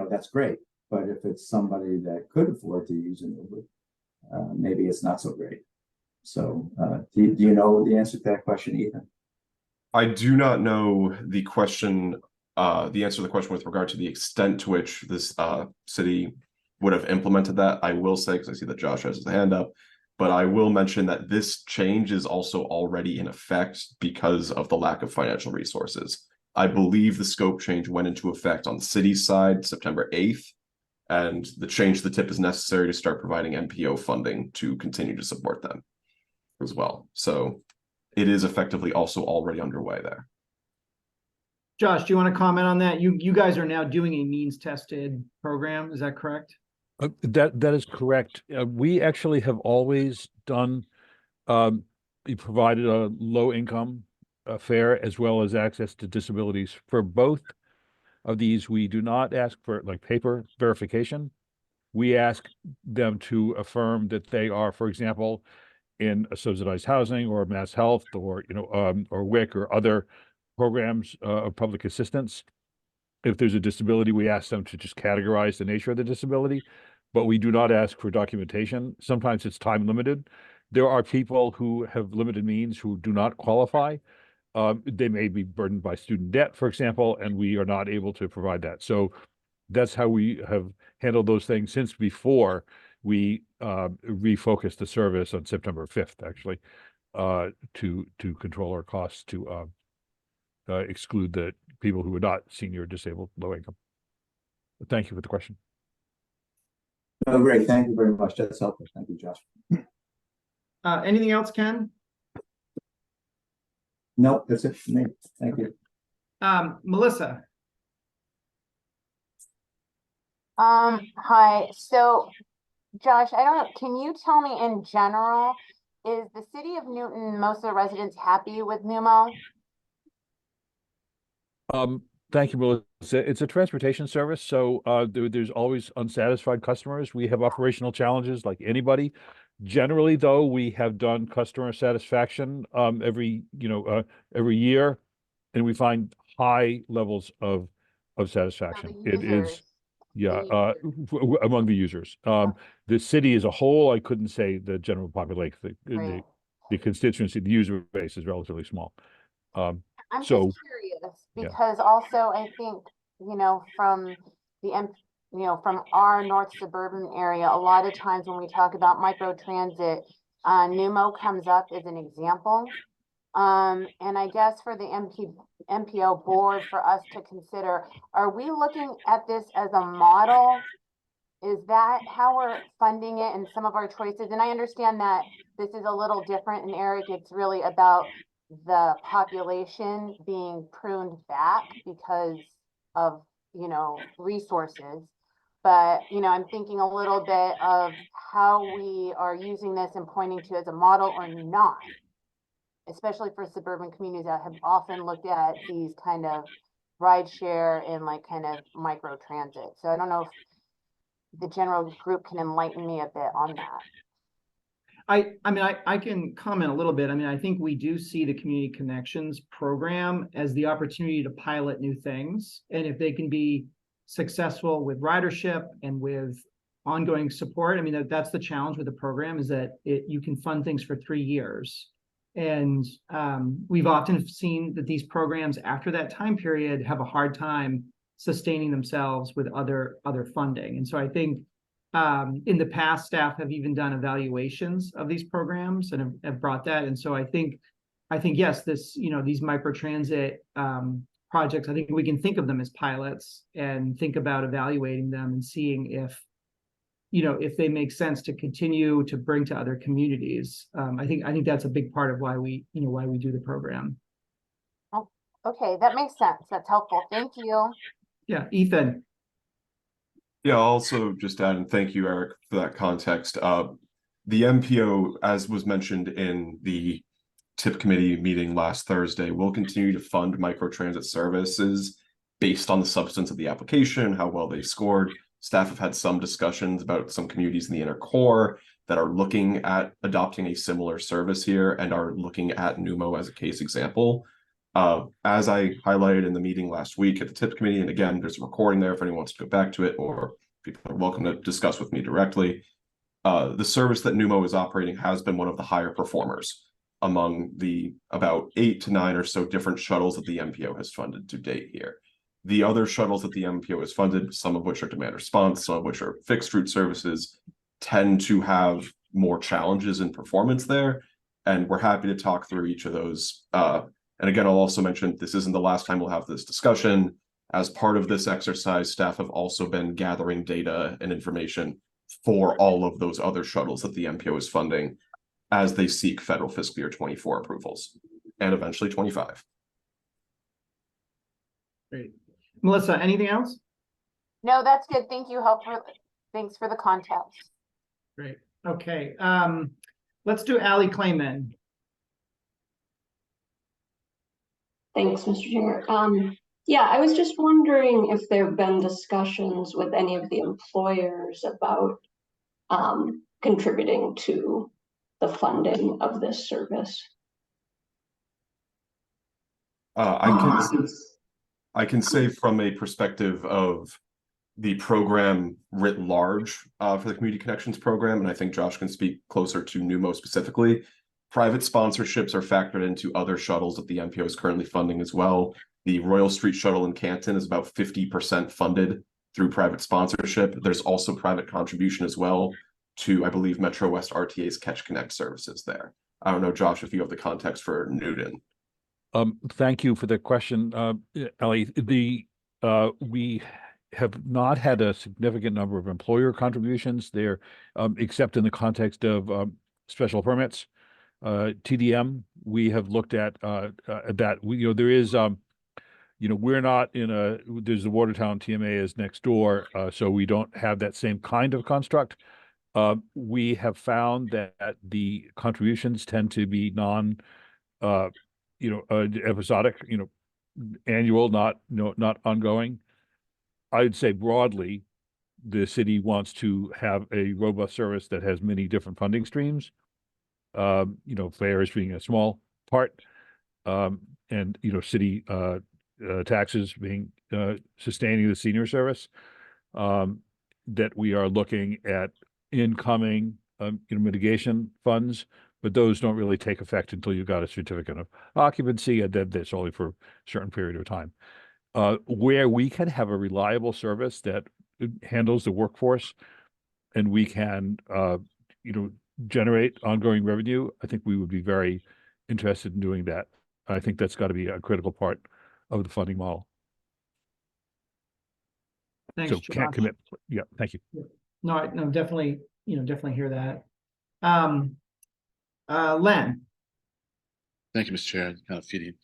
that's great. But if it's somebody that could afford to use an Uber, maybe it's not so great. So do you know the answer to that question, Ethan? I do not know the question, the answer to the question with regard to the extent to which this city would have implemented that. I will say, because I see that Josh has his hand up, but I will mention that this change is also already in effect because of the lack of financial resources. I believe the scope change went into effect on the city's side September 8th, and the change to the TIP is necessary to start providing MPO funding to continue to support them as well. So it is effectively also already underway there. Josh, do you want to comment on that? You guys are now doing a means tested program. Is that correct? That is correct. We actually have always done, we provided a low income fare as well as access to disabilities. For both of these, we do not ask for paper verification. We ask them to affirm that they are, for example, in a subsidized housing or Mass Health or WIC or other programs of public assistance. If there's a disability, we ask them to just categorize the nature of the disability, but we do not ask for documentation. Sometimes it's time limited. There are people who have limited means who do not qualify. They may be burdened by student debt, for example, and we are not able to provide that. So that's how we have handled those things since before we refocused the service on September 5th, actually, to control our costs, to exclude the people who are not senior, disabled, low income. But thank you for the question. Oh, great. Thank you very much. That's helpful. Thank you, Josh. Anything else, Ken? Nope, that's it for me. Thank you. Melissa. Hi. So, Josh, I don't know, can you tell me in general, is the city of Newton, most of the residents happy with Numo? Thank you, Melissa. It's a transportation service, so there's always unsatisfied customers. We have operational challenges like anybody. Generally, though, we have done customer satisfaction every year, and we find high levels of satisfaction. It is, yeah, among the users. The city as a whole, I couldn't say the general population. The constituency, the user base is relatively small. I'm so just curious because also I think, from from our north suburban area, a lot of times when we talk about micro transit, Numo comes up as an example. And I guess for the MPO board, for us to consider, are we looking at this as a model? Is that how we're funding it in some of our choices? And I understand that this is a little different, and Eric, it's really about the population being pruned back because of, resources. But, I'm thinking a little bit of how we are using this and pointing to as a model or not, especially for suburban communities that have often looked at these kind of ride share and like kind of micro transit. So I don't know if the general group can enlighten me a bit on that. I can comment a little bit. I think we do see the Community Connections program as the opportunity to pilot new things. And if they can be successful with ridership and with ongoing support, that's the challenge with the program, is that you can fund things for 3 years. And we've often seen that these programs after that time period have a hard time sustaining themselves with other funding. And so I think in the past, staff have even done evaluations of these programs and have brought that. And so I think yes, these microtransit projects, I think we can think of them as pilots and think about evaluating them and seeing if they make sense to continue to bring to other communities. I think that's a big part of why we do the program. Oh, okay, that makes sense. That's helpful. Thank you. Yeah, Ethan. Yeah, I'll also just add, and thank you, Eric, for that context. The MPO, as was mentioned in the TIP committee meeting last Thursday, will continue to fund microtransit services based on the substance of the application, how well they scored. Staff have had some discussions about some communities in the inner core that are looking at adopting a similar service here and are looking at Numo as a case example. As I highlighted in the meeting last week at the TIP committee, and again, there's a recording there if anyone wants to go back to it, or people are welcome to discuss with me directly. The service that Numo is operating has been one of the higher performers among the about 8 to 9 or so different shuttles that the MPO has funded to date here. The other shuttles that the MPO has funded, some of which are demand response, some of which are fixed route services, tend to have more challenges in performance there. And we're happy to talk through each of those. And again, I'll also mention this isn't the last time we'll have this discussion. As part of this exercise, staff have also been gathering data and information for all of those other shuttles that the MPO is funding as they seek federal fiscal year 24 approvals and eventually 25. Great. Melissa, anything else? No, that's good. Thank you. Thanks for the context. Great. Okay. Let's do Ally Clayman. Thanks, Mr. Chair. Yeah, I was just wondering if there have been discussions with any of the employers about contributing to the funding of this service. I can say from a perspective of the program writ large for the Community Connections program, and I think Josh can speak closer to Numo specifically. Private sponsorships are factored into other shuttles that the MPO is currently funding as well. The Royal Street Shuttle in Canton is about 50% funded through private sponsorship. There's also private contribution as well. to, I believe, Metro West RTA's Catch Connect services there. I don't know, Josh, if you have the context for Newton. Thank you for the question, Ellie. We have not had a significant number of employer contributions there, except in the context of special permits. TDM, we have looked at that. There is, we're not in there's the Watertown TMA is next door, so we don't have that same kind of construct. We have found that the contributions tend to be episodic, annual, not ongoing. I'd say broadly, the city wants to have a robust service that has many different funding streams. Fares being a small part, and city taxes being sustaining the senior service. That we are looking at incoming mitigation funds, but those don't really take effect until you've got a certificate of occupancy, and then that's only for a certain period of time. Where we can have a reliable service that handles the workforce and we can, generate ongoing revenue, I think we would be very interested in doing that. I think that's got to be a critical part of the funding model. Thanks, So can't Josh. commit. Yeah, thank you. No, definitely, definitely hear that. Len. Thank you, Mr. Chair. Kind of feeding,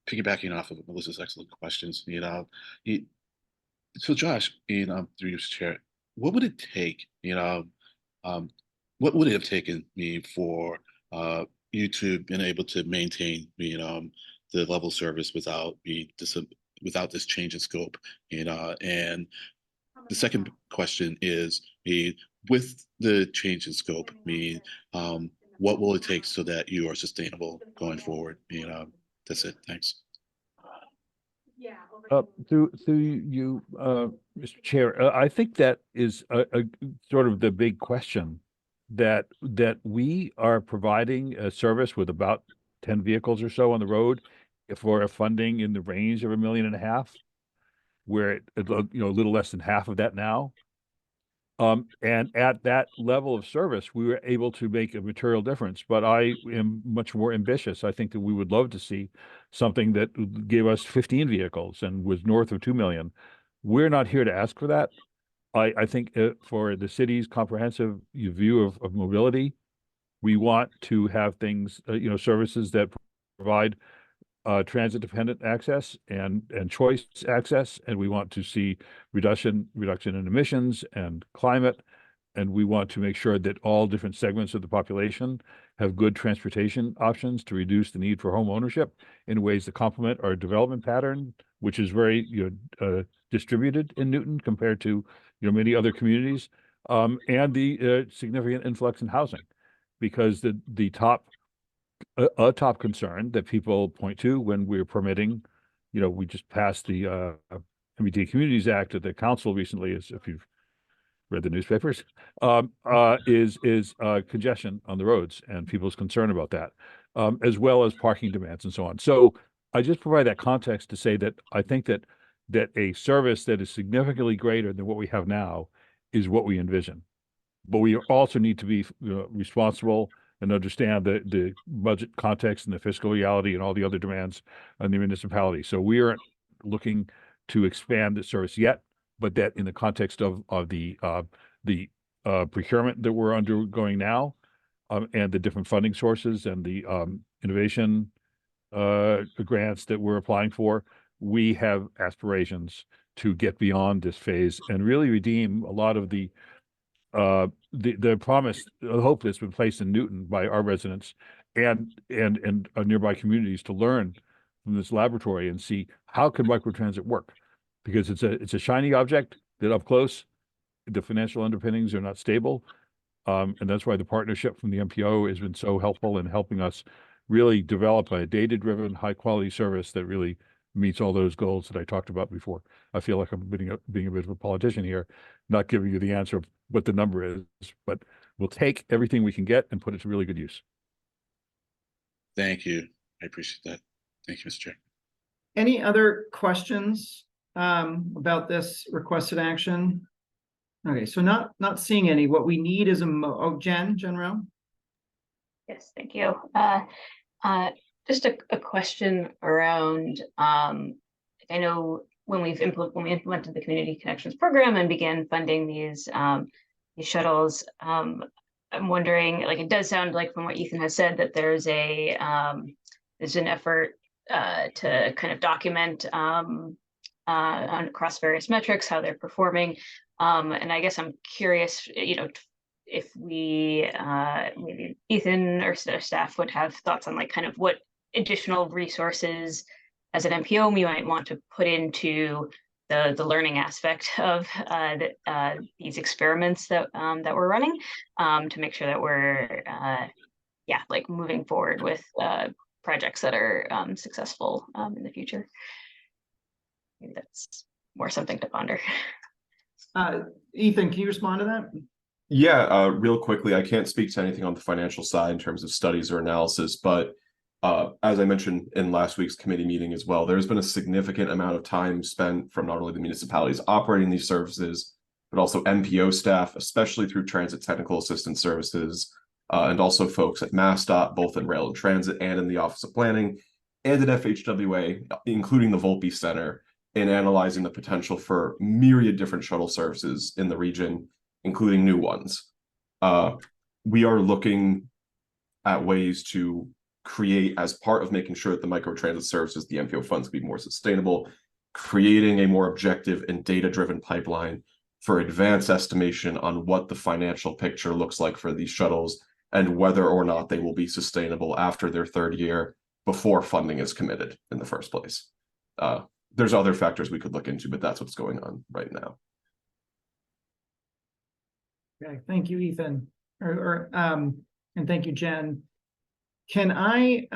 piggybacking off of Melissa's excellent questions. So Josh, through you, Mr. Chair, what would it take? What would it have taken me for you to been able to maintain the level of service without this change in scope? And the second question is, with the change in scope, what will it take so that you are sustainable going forward? That's it. Thanks. Through you, Mr. Chair, I think that is a sort of the big question, that we are providing a service with about 10 vehicles or so on the road for a funding in the range of $1.5 million. We're at a little less than half of that now. And at that level of service, we were able to make a material difference. But I am much more ambitious. I think that we would love to see something that gave us 15 vehicles and was north of 2 million. We're not here to ask for that. I think for the city's comprehensive view of mobility, we want to have things, services that provide transit-dependent access and choice access, and we want to see reduction in emissions and climate, and we want to make sure that all different segments of the population have good transportation options to reduce the need for home ownership in ways that complement our development pattern, which is very distributed in Newton compared to many other communities, and the significant influx in housing, because the top concern that people point to when we're permitting, we just passed the MBTA Communities Act at the council recently, as if you've read the newspapers, is congestion on the roads and people's concern about that, as well as parking demands and so on. So I just provide that context to say that I think that a service that is significantly greater than what we have now is what we envision. But we also need to be responsible and understand the budget context and the fiscal reality and all the other demands on the municipality. So we aren't looking to expand the service yet, but that in the context of the procurement that we're undergoing now, and the different funding sources and the innovation grants that we're applying for, we have aspirations to get beyond this phase and really redeem a lot of the promise, hope that's been placed in Newton by our residents and nearby communities to learn from this laboratory and see how can microtransit work, because it's a shiny object that up close the financial underpinnings are not stable, and that's why the partnership from the MPO has been so helpful in helping us really develop a data-driven, high-quality service that really meets all those goals that I talked about before. I feel like I'm being a bit of a politician here, not giving you the answer of what the number is, but we'll take everything we can get and put it to really good use. Thank you. I appreciate that. Thank you, Mr. Chair. Any other questions about this requested action? Okay, so not seeing any. What we need is Jen Rowe. Yes, thank you. Just a question around, I know when we implemented the Community Connections Program and began funding these shuttles, I'm wondering, like, it does sound like from what Ethan has said that there's an effort to kind of document across various metrics how they're performing. And I guess I'm curious, if we maybe Ethan or staff would have thoughts on like kind of what additional resources as an MPO we might want to put into the learning aspect of these experiments that we're running, to make sure that we're like moving forward with projects that are successful in the future. Maybe that's more something to ponder. Ethan, can you respond to that? Yeah, real quickly, I can't speak to anything on the financial side in terms of studies or analysis, but as I mentioned in last week's committee meeting as well, there's been a significant amount of time spent from not only the municipalities operating these services, but also MPO staff, especially through Transit Technical Assistance Services, and also folks at MassDOT, both in Rail and Transit and in the Office of Planning, and at FHWA, including the Volpe Center, in analyzing the potential for myriad different shuttle services in the region, including new ones. We are looking at ways to create, as part of making sure that the microtransit services, the MPO funds, can be more sustainable, creating a more objective and data-driven pipeline for advanced estimation on what the financial picture looks like for these shuttles and whether or not they will be sustainable after their third year before funding is committed in the first place. There's other factors we could look into, but that's what's going on right now. Okay, thank you, Ethan. And thank you, Jen. Can I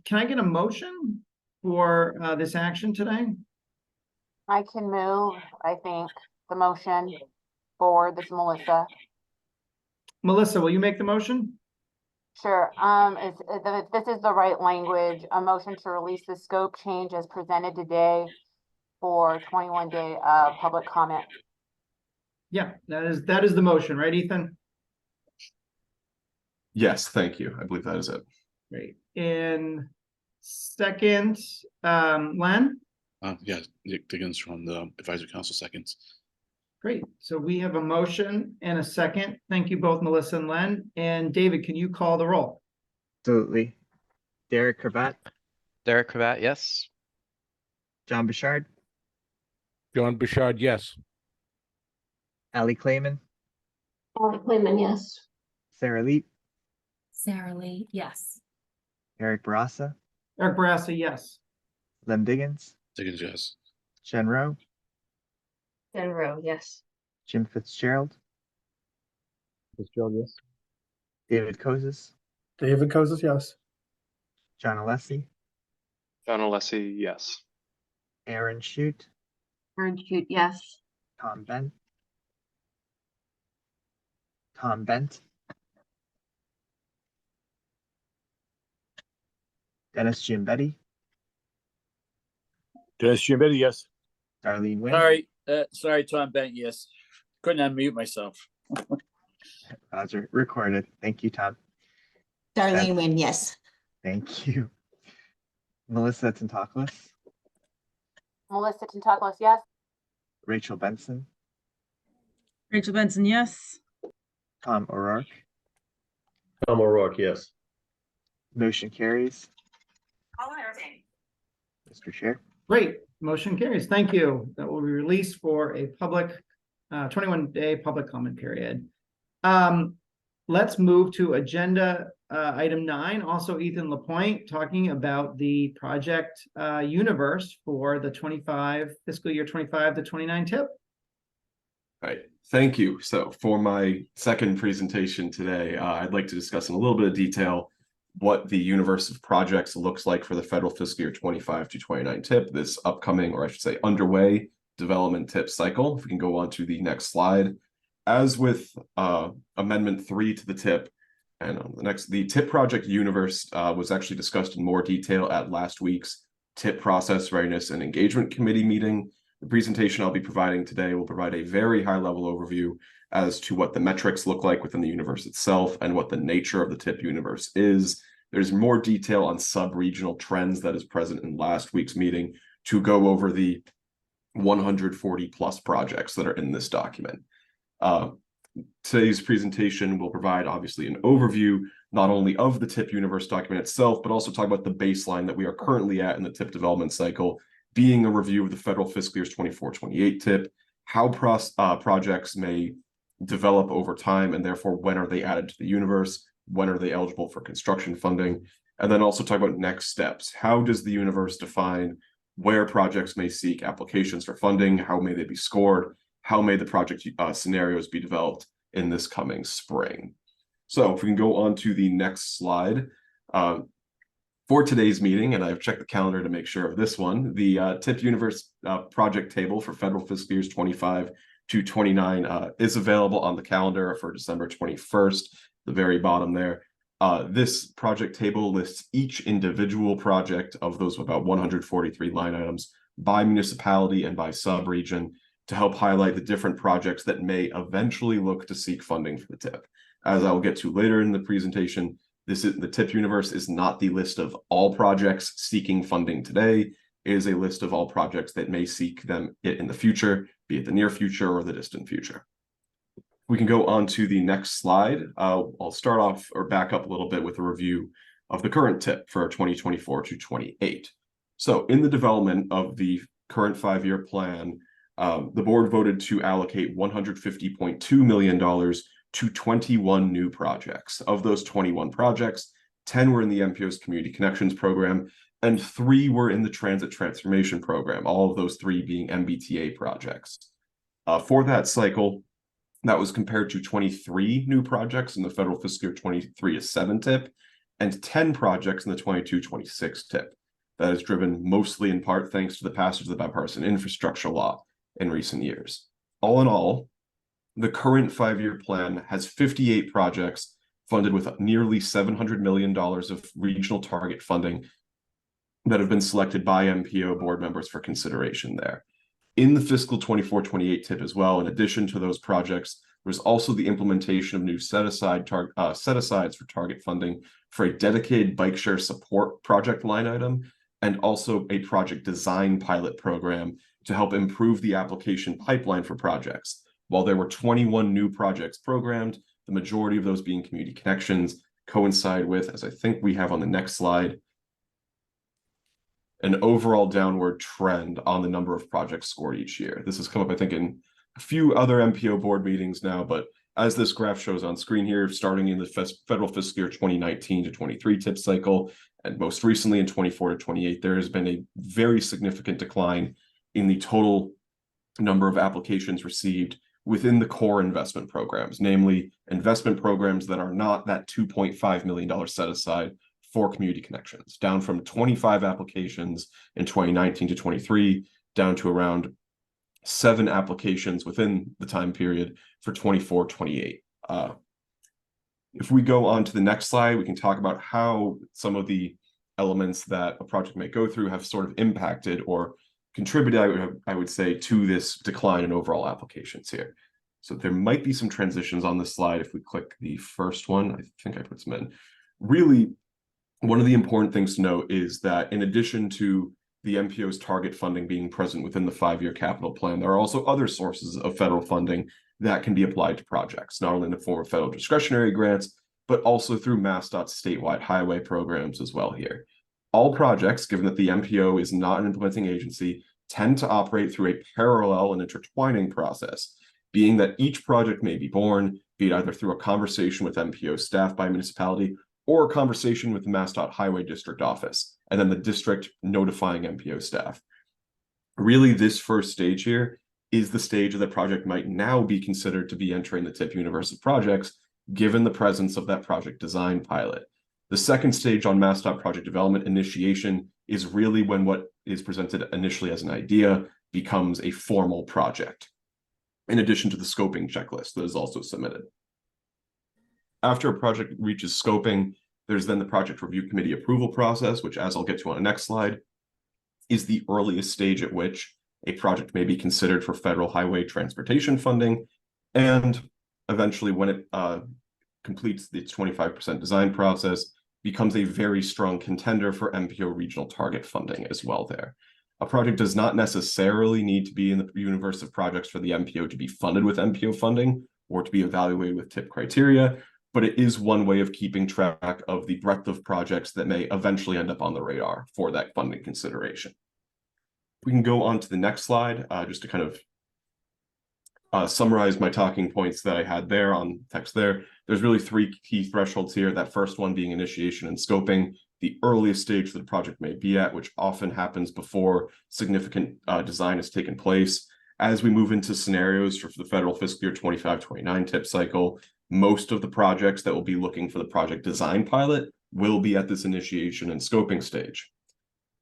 get a motion for this action today? I can move, I think, the motion forward. This is Melissa. Melissa, will you make the motion? Sure. If this is the right language, a motion to release the scope change as presented today for 21-day public comment. Yeah, that is the motion, right, Ethan? Yes, thank you. I believe that is it. Great. In second, Len? Yeah, Nick Diggins from the Advisory Council seconds. Great. So we have a motion and a second. Thank you both, Melissa and Len. And David, can you call the roll? Absolutely. Derek Cravat. Derek Cravat, yes. John Bouchard. John Bouchard, yes. Ali Clayman. Ali Clayman, yes. Sarah Lee. Sarah Lee, yes. Eric Barassa. Eric Barassa, yes. Lem Diggins. Diggins, yes. Jen Rowe. Jen Rowe, yes. Jim Fitzgerald. Fitzgerald, yes. David Kozis. David Kozis, yes. John Alessi. John Alessi, yes. Aaron Shute. Aaron Shute, yes. Tom Bent. Tom Bent. Dennis Giambetti. Dennis Giambetti, yes. Darlene Wynn. Sorry, Tom Bent, yes. Couldn't unmute myself. Roger, recorded. Thank you, Tom. Darlene Wynn, yes. Thank you. Melissa Tentopoulos. Melissa Tentopoulos, yes. Rachel Benson. Rachel Benson, yes. Tom O'Rourke. Tom O'Rourke, yes. Motion carries. Mr. Chair. Great. Motion carries. Thank you. That will be released for a public 21-day public comment period. Let's move to agenda item 9. Also, Ethan Lapointe talking about the project universe for the fiscal year 25 to 29 TIP. All right, thank you. So for my second presentation today, I'd like to discuss in a little bit of detail what the universe of projects looks like for the federal fiscal year 25 to 29 TIP, this upcoming, or I should say underway, development TIP cycle. If we can go on to the next slide. As with Amendment 3 to the TIP, and on the TIP project universe was actually discussed in more detail at last week's TIP Process Readiness and Engagement Committee meeting, The presentation I'll be providing today will provide a very high-level overview as to what the metrics look like within the universe itself and what the nature of the TIP universe is. There's more detail on sub-regional trends that is present in last week's meeting to go over the 140 plus projects that are in this document. Today's presentation will provide obviously an overview not only of the TIP universe document itself, but also talk about the baseline that we are currently at in the TIP development cycle, being a review of the federal fiscal years 24-28 TIP, how projects may develop over time, and therefore when are they added to the universe, when are they eligible for construction funding, and then also talk about next steps. How does the universe define where projects may seek applications for funding? How may they be scored? How may the project scenarios be developed in this coming spring? So if we can go on to the next slide. For today's meeting, and I've checked the calendar to make sure of this one, the TIP Universe project table for federal fiscal years 25 to 29 is available on the calendar for December 21st, the very bottom there. This project table lists each individual project of those about 143 line items by municipality and by sub-region to help highlight the different projects that may eventually look to seek funding for the TIP. As I will get to later in the presentation, the TIP universe is not the list of all projects seeking funding today. It is a list of all projects that may seek them in the future, be it the near future or the distant future. We can go on to the next slide. I'll start off or back up a little bit with a review of the current TIP for 2024 to 28. So in the development of the current 5-year plan, the board voted to allocate $150.2 million to 21 new projects. Of those 21 projects, 10 were in the MPO's Community Connections program, and 3 were in the Transit Transformation program, all of those 3 being MBTA projects. For that cycle, that was compared to 23 new projects in the federal fiscal year 23-7 TIP, and 10 projects in the 22-26 TIP. That is driven mostly in part thanks to the passage of the bipartisan infrastructure law in recent years. All in all, the current 5-year plan has 58 projects funded with nearly $700 million of regional target funding that have been selected by MPO board members for consideration there. In the fiscal 24-28 TIP as well, in addition to those projects, there's also the implementation of new set-asides for target funding for a dedicated bike share support project line item, and also a project design pilot program to help improve the application pipeline for projects. While there were 21 new projects programmed, the majority of those being community connections coincide with, as I think we have on the next slide, an overall downward trend on the number of projects scored each year. This has come up, I think, in a few other MPO board meetings now, but as this graph shows on screen here, starting in the federal fiscal year 2019 to 23 TIP cycle, and most recently in 24 to 28, there has been a very significant decline in the total number of applications received within the core investment programs, namely investment programs that are not that $2.5 million set aside for community connections, down from 25 applications in 2019 to 23, down to around 7 applications within the time period for 24-28. If we go on to the next slide, we can talk about how some of the elements that a project may go through have sort of impacted or contributed, I would say, to this decline in overall applications here. So there might be some transitions on this slide. If we click the first one, I think I put some in. Really, one of the important things to note is that in addition to the MPO's target funding being present within the 5-year capital plan, there are also other sources of federal funding that can be applied to projects, not only in the form of federal discretionary grants, but also through MassDOT's statewide highway programs as well here. All projects, given that the MPO is not an implementing agency, tend to operate through a parallel and intertwining process, being that each project may be born, be it either through a conversation with MPO staff by municipality or a conversation with the MassDOT Highway District Office, and then the district notifying MPO staff. Really, this first stage here is the stage that the project might now be considered to be entering the TIP universe of projects, given the presence of that project design pilot. The second stage on MassDOT project development initiation is really when what is presented initially as an idea becomes a formal project, in addition to the scoping checklist that is also submitted. After a project reaches scoping, there's then the project review committee approval process, which, as I'll get to on the next slide, is the earliest stage at which a project may be considered for federal highway transportation funding. And eventually, when it completes its 25% design process, becomes a very strong contender for MPO regional target funding as well there. A project does not necessarily need to be in the universe of projects for the MPO to be funded with MPO funding or to be evaluated with TIP criteria, but it is one way of keeping track of the breadth of projects that may eventually end up on the radar for that funding consideration. We can go on to the next slide, just to kind of summarize my talking points that I had there on text there. There's really three key thresholds here. That first one being initiation and scoping, the earliest stage that the project may be at, which often happens before significant design has taken place. As we move into scenarios for the federal fiscal year 25-29 TIP cycle, most of the projects that will be looking for the project design pilot will be at this initiation and scoping stage.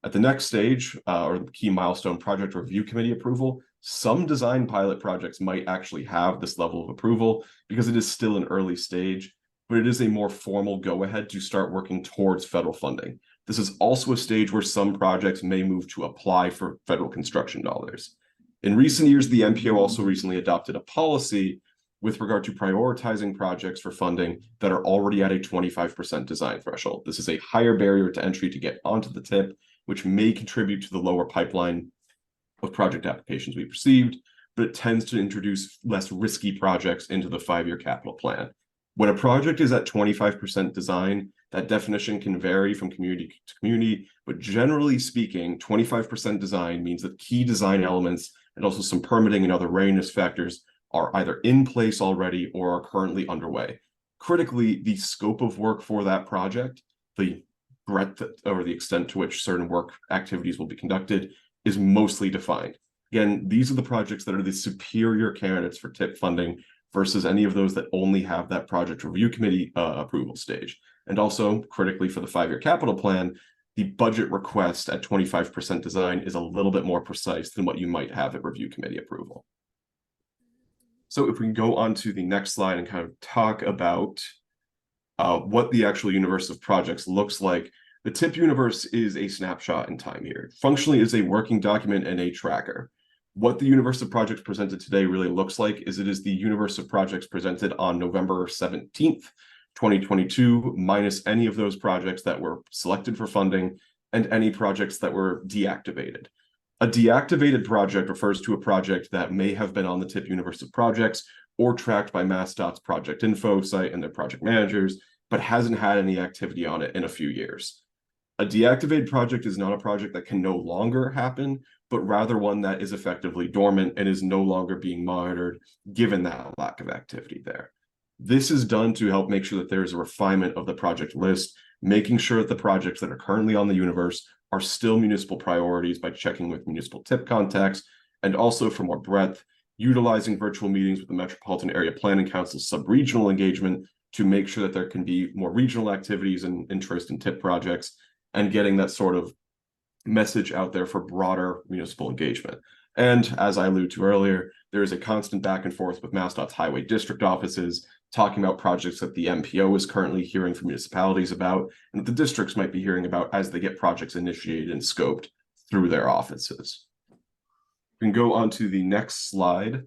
At the next stage, or the key milestone project review committee approval, some design pilot projects might actually have this level of approval because it is still an early stage, but it is a more formal go-ahead to start working towards federal funding. This is also a stage where some projects may move to apply for federal construction dollars. In recent years, the MPO also recently adopted a policy with regard to prioritizing projects for funding that are already at a 25% design threshold. This is a higher barrier to entry to get onto the TIP, which may contribute to the lower pipeline of project applications we've received, but it tends to introduce less risky projects into the 5-year capital plan. When a project is at 25% design, that definition can vary from community to community, but generally speaking, 25% design means that key design elements and also some permitting and other readiness factors are either in place already or are currently underway. Critically, the scope of work for that project, the breadth or the extent to which certain work activities will be conducted, is mostly defined. Again, these are the projects that are the superior candidates for TIP funding versus any of those that only have that project review committee approval stage. And also, critically for the 5-year capital plan, the budget request at 25% design is a little bit more precise than what you might have at review committee approval. So if we can go on to the next slide and kind of talk about what the actual universe of projects looks like. The TIP universe is a snapshot in time here. Functionally, is a working document and a tracker. What the universe of projects presented today really looks like is it is the universe of projects presented on November 17th, 2022, minus any of those projects that were selected for funding and any projects that were deactivated. A deactivated project refers to a project that may have been on the TIP universe of projects or tracked by MassDOT's project info site and their project managers, but hasn't had any activity on it in a few years. A deactivated project is not a project that can no longer happen, but rather one that is effectively dormant and is no longer being monitored given that lack of activity there. This is done to help make sure that there is a refinement of the project list, making sure that the projects that are currently on the universe are still municipal priorities by checking with municipal TIP contacts, and also for more breadth, utilizing virtual meetings with the Metropolitan Area Planning Council's sub-regional engagement to make sure that there can be more regional activities and interest in TIP projects, and getting that sort of message out there for broader municipal engagement. And as I alluded to earlier, there is a constant back and forth with MassDOT's highway district offices, talking about projects that the MPO is currently hearing from municipalities about, and that the districts might be hearing about as they get projects initiated and scoped through their offices. We can go on to the next slide.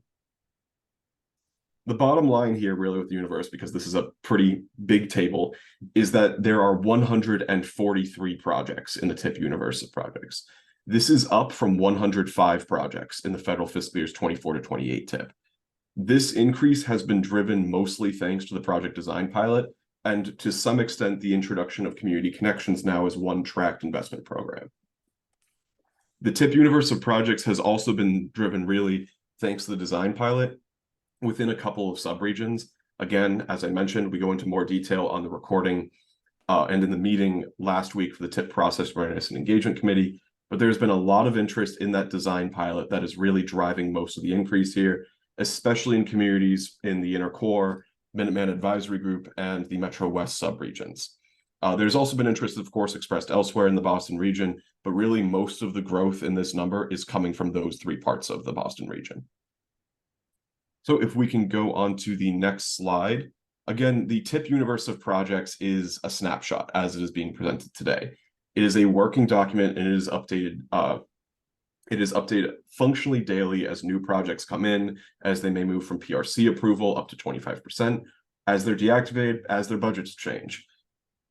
The bottom line here really with the universe, because this is a pretty big table, is that there are 143 projects in the TIP universe of projects. This is up from 105 projects in the federal fiscal years 24-28 TIP. This increase has been driven mostly thanks to the project design pilot, and to some extent the introduction of community connections now as one tracked investment program. The TIP universe of projects has also been driven really thanks to the design pilot within a couple of subregions. Again, as I mentioned, we go into more detail on the recording and in the meeting last week for the TIP Process Readiness and Engagement Committee, but there's been a lot of interest in that design pilot that is really driving most of the increase here, especially in communities in the Inner Core, Minuteman Advisory Group, and the Metro West subregions. There's also been interest, of course, expressed elsewhere in the Boston region, but really most of the growth in this number is coming from those three parts of the Boston region. So if we can go on to the next slide. Again, the TIP universe of projects is a snapshot as it is being presented today. It is a working document and it is updated It is updated functionally daily as new projects come in, as they may move from PRC approval up to 25%, as they're deactivated, as their budgets change.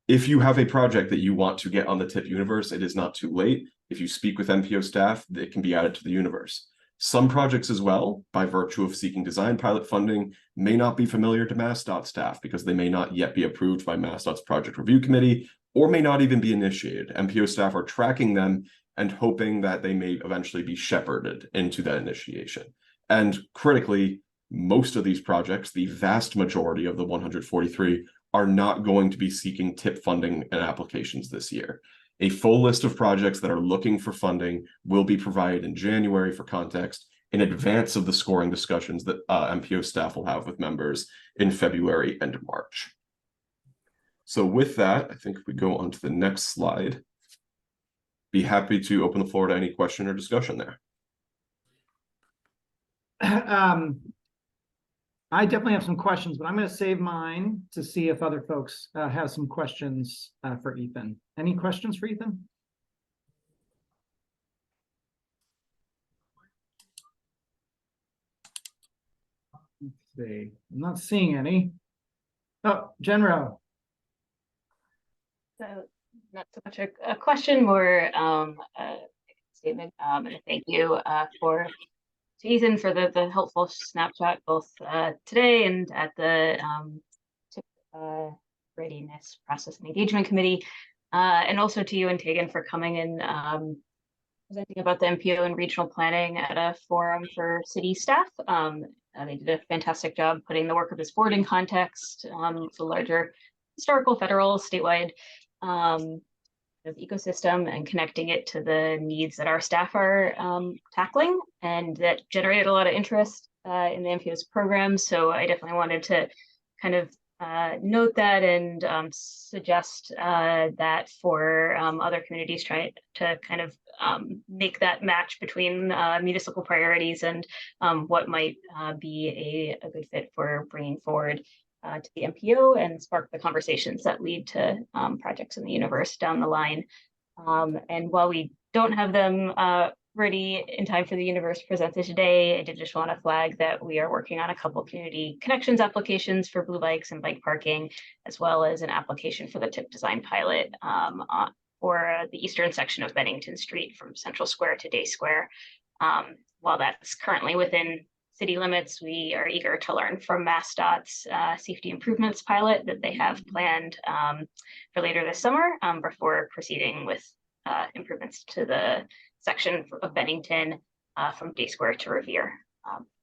If you have a project that you want to get on the TIP universe, it is not too late. If you speak with MPO staff, it can be added to the universe. Some projects as well, by virtue of seeking design pilot funding, may not be familiar to MassDOT staff because they may not yet be approved by MassDOT's project review committee, or may not even be initiated. MPO staff are tracking them and hoping that they may eventually be shepherded into that initiation. And critically, most of these projects, the vast majority of the 143, are not going to be seeking TIP funding and applications this year. A full list of projects that are looking for funding will be provided in January for context, in advance of the scoring discussions that MPO staff will have with members in February and March. So with that, I think if we go on to the next slide, be happy to open the floor to any question or discussion there. I definitely have some questions, but I'm going to save mine to see if other folks have some questions for Ethan. Any questions for Ethan? Let's see. I'm not seeing any. Oh, Genro. So not so much a question, more a statement, and a thank you to Ethan for the helpful snapshot both today and at the TIP readiness process and engagement committee, and also to you and Tegan for coming and presenting about the MPO and regional planning at a forum for city staff. They did a fantastic job putting the work of this board in context, the larger historical, federal, statewide ecosystem, and connecting it to the needs that our staff are tackling, and that generated a lot of interest in the MPO's program. So I definitely wanted to kind of note that and suggest that for other communities trying to kind of make that match between municipal priorities and what might be a good fit for bringing forward to the MPO and spark the conversations that lead to projects in the universe down the line. And while we don't have them ready in time for the universe presented today, I did just want to flag that we are working on a couple community connections applications for blue bikes and bike parking, as well as an application for the TIP design pilot for the eastern section of Bennington Street from Central Square to Day Square. While that's currently within city limits, we are eager to learn from MassDOT's safety improvements pilot that they have planned for later this summer before proceeding with improvements to the section of Bennington from Day Square to Revere.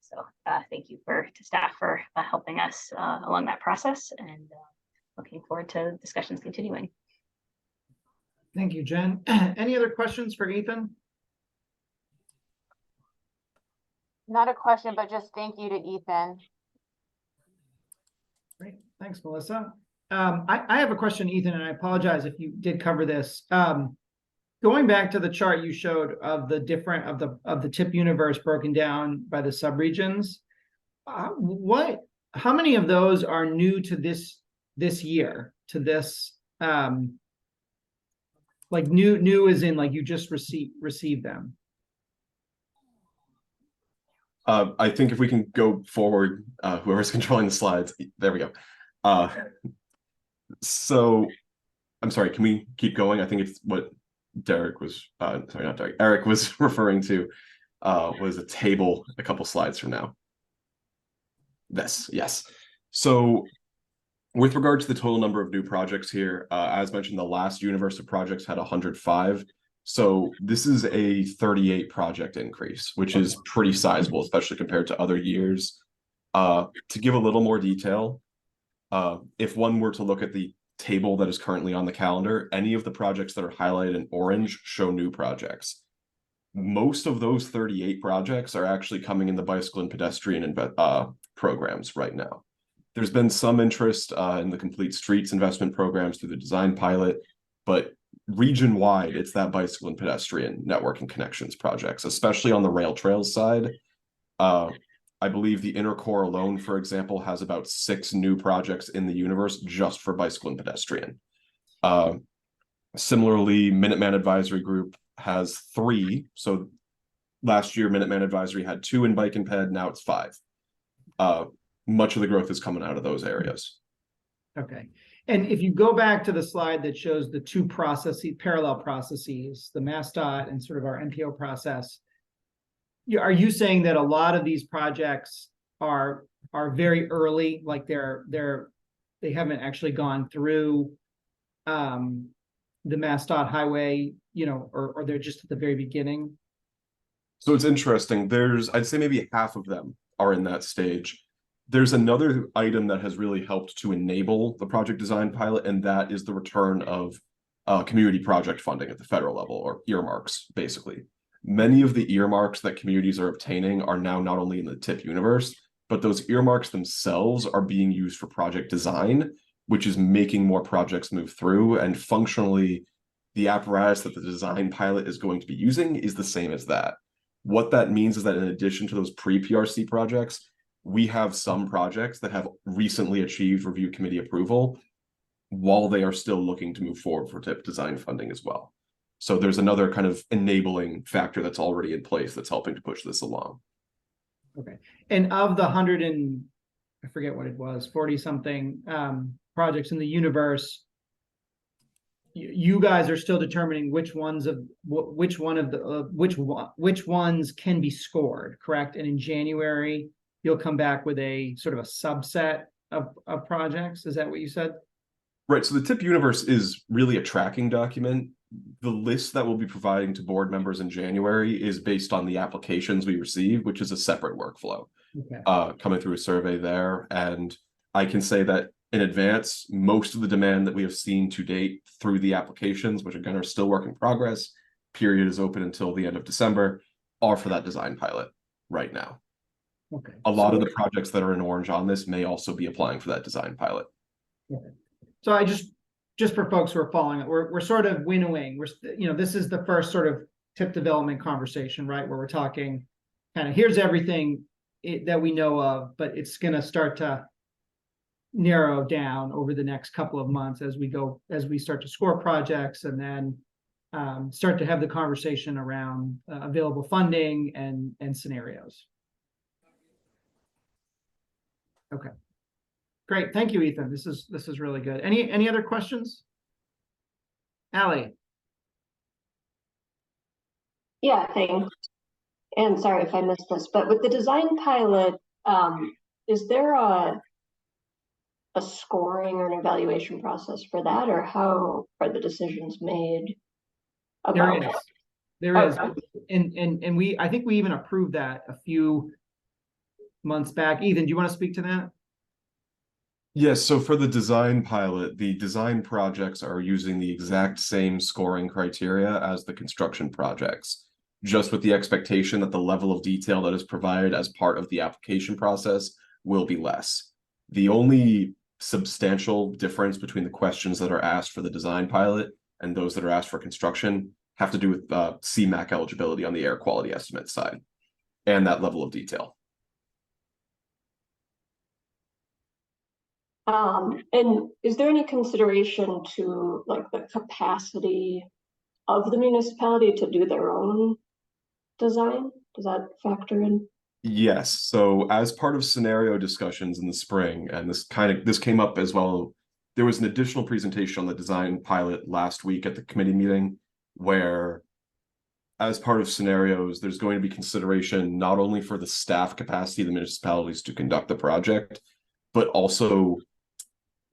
So thank you to staff for helping us along that process, and looking forward to discussions continuing. Thank you, Jen. Any other questions for Ethan? Not a question, but just thank you to Ethan. Great, thanks, Melissa. I have a question, Ethan, and I apologize if you did cover this. Going back to the chart you showed of the different of the TIP universe broken down by the subregions, how many of those are new to this year, to this like new as in like you just received them? I think if we can go forward, whoever's controlling the slides, there we go. So I'm sorry, can we keep going? I think it's what Derek was, sorry, not Derek, Eric was referring to was a table a couple slides from now. Yes. So with regard to the total number of new projects here, as mentioned, the last universe of projects had 105. So this is a 38 project increase, which is pretty sizable, especially compared to other years. To give a little more detail, if one were to look at the table that is currently on the calendar, any of the projects that are highlighted in orange show new projects. Most of those 38 projects are actually coming in the bicycle and pedestrian programs right now. There's been some interest in the complete streets investment programs through the design pilot, but region-wide, it's that bicycle and pedestrian network and connections projects, especially on the rail trails side. I believe the Inner Core alone, for example, has about 6 new projects in the universe just for bicycle and pedestrian. Similarly, Minuteman Advisory Group has 3. So last year, Minuteman Advisory had 2 in bike and ped, now it's 5. Much of the growth is coming out of those areas. Okay. And if you go back to the slide that shows the 2 parallel processes, the MassDOT and sort of our MPO process, are you saying that a lot of these projects are very early, like they haven't actually gone through the MassDOT highway, or they're just at the very beginning? So it's interesting. I'd say maybe half of them are in that stage. There's another item that has really helped to enable the project design pilot, and that is the return of community project funding at the federal level, or earmarks, basically. Many of the earmarks that communities are obtaining are now not only in the TIP universe, but those earmarks themselves are being used for project design, which is making more projects move through. And functionally, the apparatus that the design pilot is going to be using is the same as that. What that means is that in addition to those pre-PRC projects, we have some projects that have recently achieved review committee approval while they are still looking to move forward for TIP design funding as well. So there's another kind of enabling factor that's already in place that's helping to push this along. Okay. And of the 100 and I forget what it was, 40 something projects in the universe, you guys are still determining which ones can be scored, correct? And in January, you'll come back with a sort of a subset of projects. Is that what you said? Right. So the TIP universe is really a tracking document. The list that we'll be providing to board members in January is based on the applications we receive, which is a separate workflow. Okay. Coming through a survey there. And I can say that in advance, most of the demand that we have seen to date through the applications, which again are still work in progress, period is open until the end of December, are for that design pilot right now. Okay. A lot of the projects that are in orange on this may also be applying for that design pilot. Okay. So I just for folks who are following it, we're sort of winnowing. This is the first sort of TIP development conversation, right? Where we're talking kind of here's everything that we know of, but it's going to start to narrow down over the next couple of months as we start to score projects, and then start to have the conversation around available funding and scenarios. Okay. Great. Thank you, Ethan. This is really good. Any other questions? Allie. Yeah, thanks. And sorry if I missed this, but with the design pilot, is there a scoring or an evaluation process for that, or how are the decisions made about it? There is. And I think we even approved that a few months back. Ethan, do you want to speak to that? Yes, so for the design pilot, the design projects are using the exact same scoring criteria as the construction projects, just with the expectation that the level of detail that is provided as part of the application process will be less. The only substantial difference between the questions that are asked for the design pilot and those that are asked for construction have to do with CMAQ eligibility on the air quality estimate side and that level of detail. And is there any consideration to like the capacity of the municipality to do their own design? Does that factor in? Yes. So as part of scenario discussions in the spring, and this came up as well, there was an additional presentation on the design pilot last week at the committee meeting where as part of scenarios, there's going to be consideration not only for the staff capacity of the municipalities to conduct the project, but also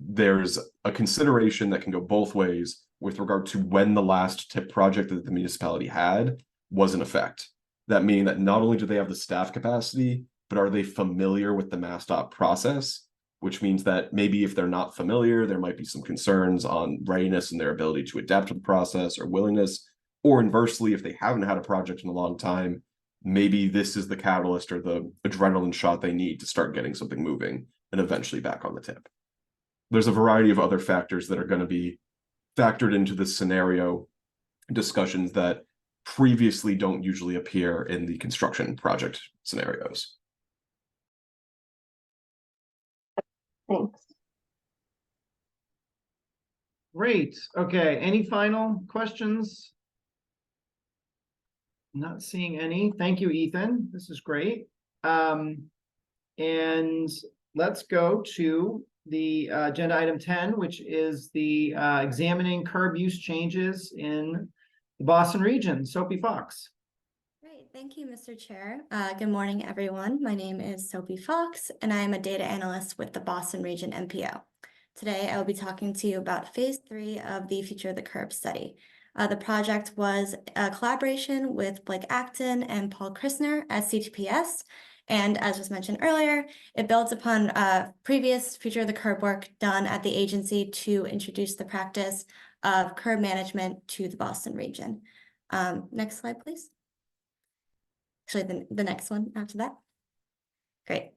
there's a consideration that can go both ways with regard to when the last TIP project that the municipality had was in effect. That meaning that not only do they have the staff capacity, but are they familiar with the MassDOT process, which means that maybe if they're not familiar, there might be some concerns on readiness and their ability to adapt to the process or willingness, or inversely, if they haven't had a project in a long time, maybe this is the catalyst or the adrenaline shot they need to start getting something moving and eventually back on the TIP. There's a variety of other factors that are going to be factored into the scenario discussions that previously don't usually appear in the construction project scenarios. Thanks. Great. Okay. Any final questions? Not seeing any. Thank you, Ethan. This is great. And let's go to the agenda item 10, which is the examining curb use changes in the Boston region. Sophie Fox. Great, thank you, Mr. Chair. Good morning, everyone. My name is Sophie Fox, and I am a data analyst with the Boston Region MPO. Today, I will be talking to you about Phase 3 of the Future of the Curb study. The project was a collaboration with Blake Acton and Paul Christner at CTPS. And as was mentioned earlier, it builds upon previous Future of the Curb work done at the agency to introduce the practice of curb management to the Boston region. Next slide, please. Actually, the next one after that. Great.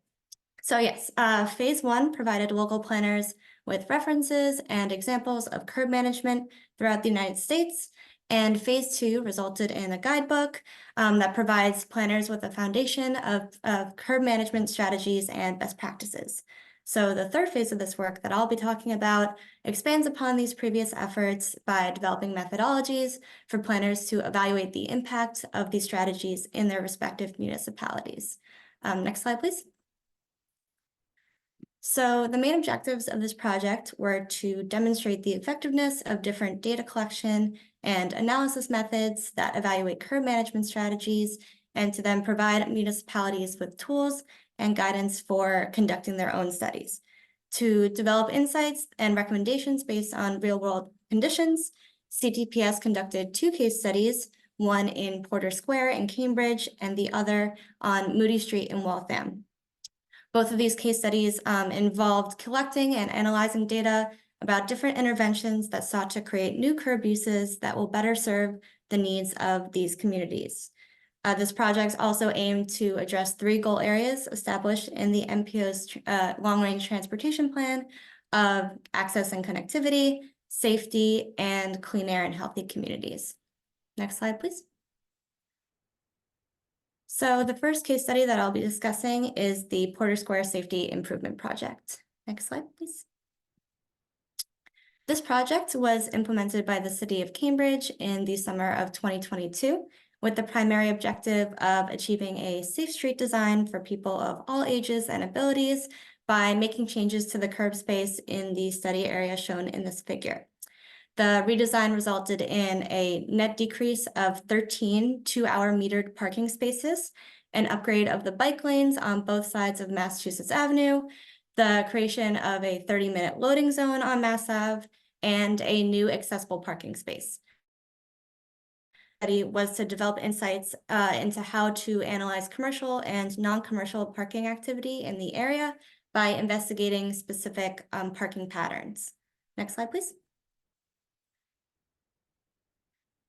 So yes, Phase 1 provided local planners with references and examples of curb management throughout the United States. And Phase 2 resulted in a guidebook that provides planners with a foundation of curb management strategies and best practices. So the third phase of this work that I'll be talking about expands upon these previous efforts by developing methodologies for planners to evaluate the impact of these strategies in their respective municipalities. Next slide, please. So the main objectives of this project were to demonstrate the effectiveness of different data collection and analysis methods that evaluate curb management strategies, and to then provide municipalities with tools and guidance for conducting their own studies. To develop insights and recommendations based on real-world conditions, CTPS conducted 2 case studies, one in Porter Square in Cambridge and the other on Moody Street in Waltham. Both of these case studies involved collecting and analyzing data about different interventions that sought to create new curb uses that will better serve the needs of these communities. This project also aimed to address 3 goal areas established in the MPO's long-range transportation plan of access and connectivity, safety, and clean air and healthy communities. Next slide, please. So the first case study that I'll be discussing is the Porter Square Safety Improvement Project. Next slide, please. This project was implemented by the City of Cambridge in the summer of 2022, with the primary objective of achieving a safe street design for people of all ages and abilities by making changes to the curb space in the study area shown in this figure. The redesign resulted in a net decrease of 13 2-hour metered parking spaces, an upgrade of the bike lanes on both sides of Massachusetts Avenue, the creation of a 30-minute loading zone on Mass Ave, and a new accessible parking space. The study was to develop insights into how to analyze commercial and non-commercial parking activity in the area by investigating specific parking patterns. Next slide, please.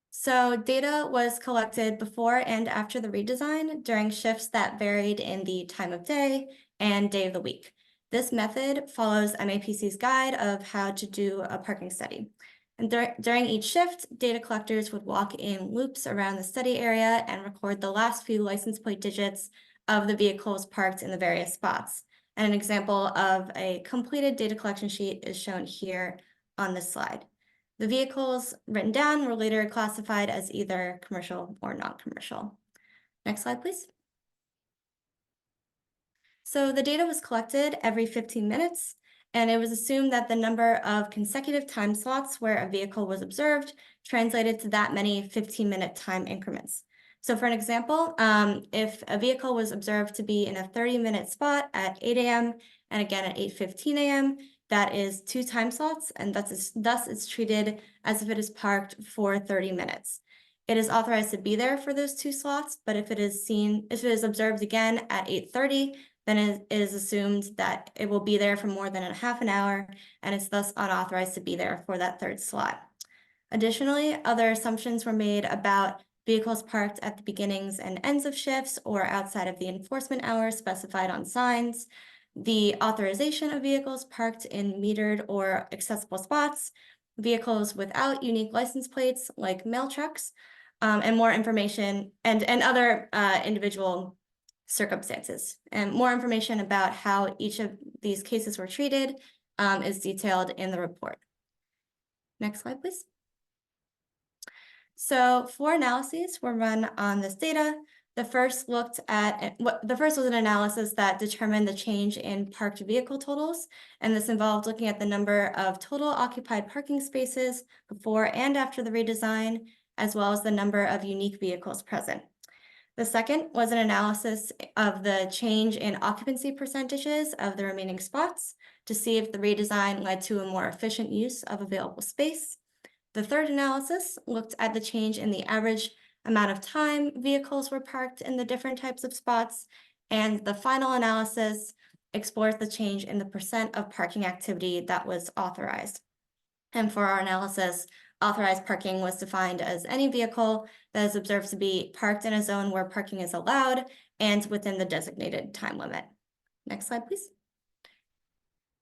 So data was collected before and after the redesign during shifts that varied in the time of day and day of the week. This method follows MAPC's guide of how to do a parking study. And during each shift, data collectors would walk in loops around the study area and record the last few license plate digits of the vehicles parked in the various spots. And an example of a completed data collection sheet is shown here on this slide. The vehicles written down were later classified as either commercial or non-commercial. Next slide, please. So the data was collected every 15 minutes, and it was assumed that the number of consecutive time slots where a vehicle was observed translated to that many 15-minute time increments. So for an example, if a vehicle was observed to be in a 30-minute spot at 8 a.m. and again at 8:15 a.m., that is 2 time slots, and thus it's treated as if it is parked for 30 minutes. It is authorized to be there for those 2 slots, but if it is observed again at 8:30, then it is assumed that it will be there for more than a half an hour, and it's thus unauthorized to be there for that 3rd slot. Additionally, other assumptions were made about vehicles parked at the beginnings and ends of shifts or outside of the enforcement hours specified on signs, the authorization of vehicles parked in metered or accessible spots, vehicles without unique license plates like mail trucks, and more information and other individual circumstances. And more information about how each of these cases were treated is detailed in the report. Next slide, please. So 4 analyses were run on this data. The first was an analysis that determined the change in parked vehicle totals, and this involved looking at the number of total occupied parking spaces before and after the redesign, as well as the number of unique vehicles present. The second was an analysis of the change in occupancy percentages of the remaining spots to see if the redesign led to a more efficient use of available space. The third analysis looked at the change in the average amount of time vehicles were parked in the different types of spots. And the final analysis explores the change in the percent of parking activity that was authorized. And for our analysis, authorized parking was defined as any vehicle that is observed to be parked in a zone where parking is allowed and within the designated time limit. Next slide, please.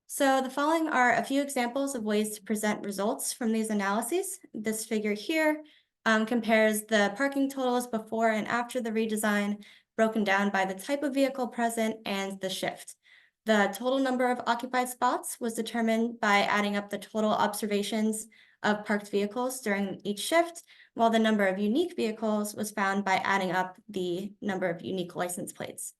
So the following are a few examples of ways to present results from these analyses. This figure here compares the parking totals before and after the redesign, broken down by the type of vehicle present and the shift. The total number of occupied spots was determined by adding up the total observations of parked vehicles during each shift, while the number of unique vehicles was found by adding up the number of unique license plates.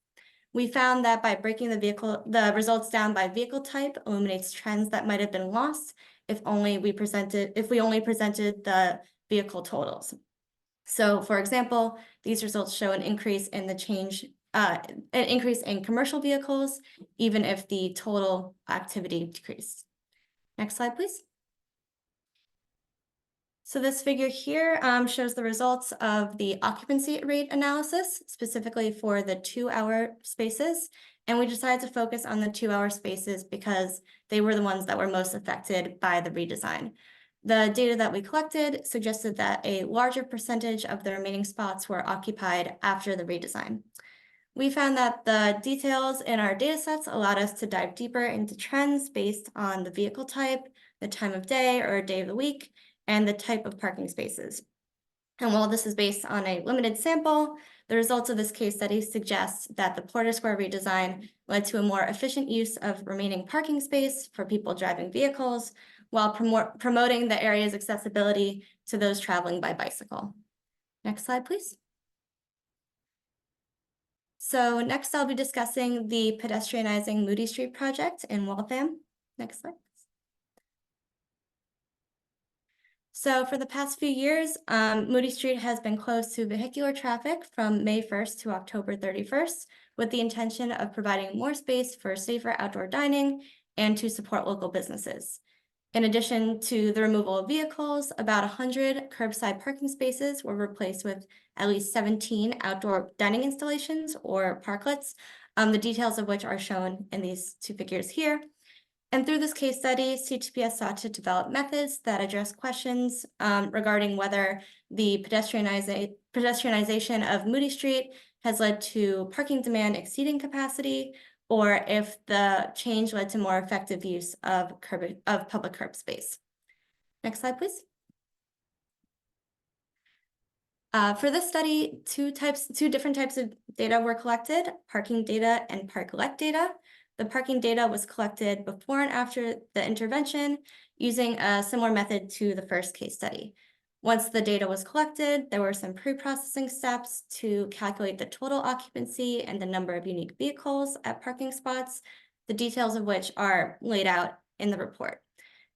We found that by breaking the results down by vehicle type illuminates trends that might have been lost if we only presented the vehicle totals. So, for example, these results show an increase in commercial vehicles, even if the total activity decreased. Next slide, please. So this figure here shows the results of the occupancy rate analysis, specifically for the 2-hour spaces. And we decided to focus on the 2-hour spaces because they were the ones that were most affected by the redesign. The data that we collected suggested that a larger percentage of the remaining spots were occupied after the redesign. We found that the details in our data sets allowed us to dive deeper into trends based on the vehicle type, the time of day or day of the week, and the type of parking spaces. And while this is based on a limited sample, the results of this case study suggest that the Porter Square redesign led to a more efficient use of remaining parking space for people driving vehicles, while promoting the area's accessibility to those traveling by bicycle. Next slide, please. So next I'll be discussing the pedestrianizing Moody Street project in Waltham. Next slide. So for the past few years, Moody Street has been closed to vehicular traffic from May 1st to October 31st, with the intention of providing more space for safer outdoor dining and to support local businesses. In addition to the removal of vehicles, about 100 curbside parking spaces were replaced with at least 17 outdoor dining installations or parklets, the details of which are shown in these 2 figures here. And through this case study, CTPS sought to develop methods that address questions regarding whether the pedestrianization of Moody Street has led to parking demand exceeding capacity, or if the change led to more effective use of public curb space. Next slide, please. For this study, two different types of data were collected: parking data and parklet data. The parking data was collected before and after the intervention using a similar method to the first case study. Once the data was collected, there were some pre-processing steps to calculate the total occupancy and the number of unique vehicles at parking spots, the details of which are laid out in the report.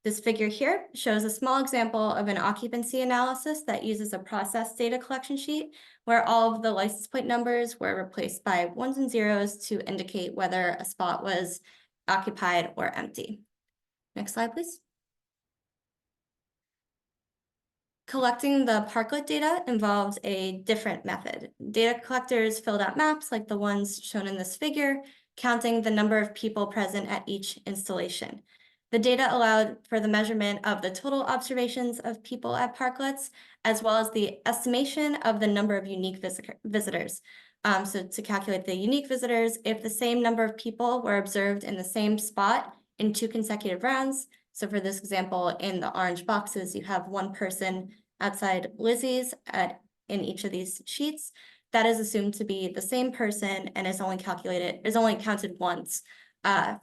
This figure here shows a small example of an occupancy analysis that uses a process data collection sheet where all of the license plate numbers were replaced by 1s and 0s to indicate whether a spot was occupied or empty. Next slide, please. Collecting the parklet data involved a different method. Data collectors filled out maps like the ones shown in this figure, counting the number of people present at each installation. The data allowed for the measurement of the total observations of people at parklets, as well as the estimation of the number of unique visitors. So to calculate the unique visitors, if the same number of people were observed in the same spot in 2 consecutive rounds. So for this example, in the orange boxes, you have 1 person outside Lizzie's in each of these sheets. That is assumed to be the same person and is only counted once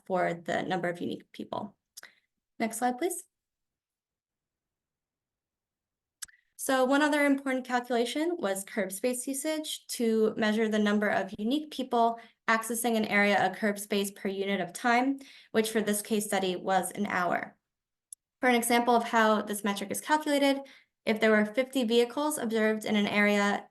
for the number of unique people. Next slide, please. So one other important calculation was curb space usage to measure the number of unique people accessing an area of curb space per unit of time, which for this case study was an hour. For an example of how this metric is calculated, if there were 50 vehicles observed in an area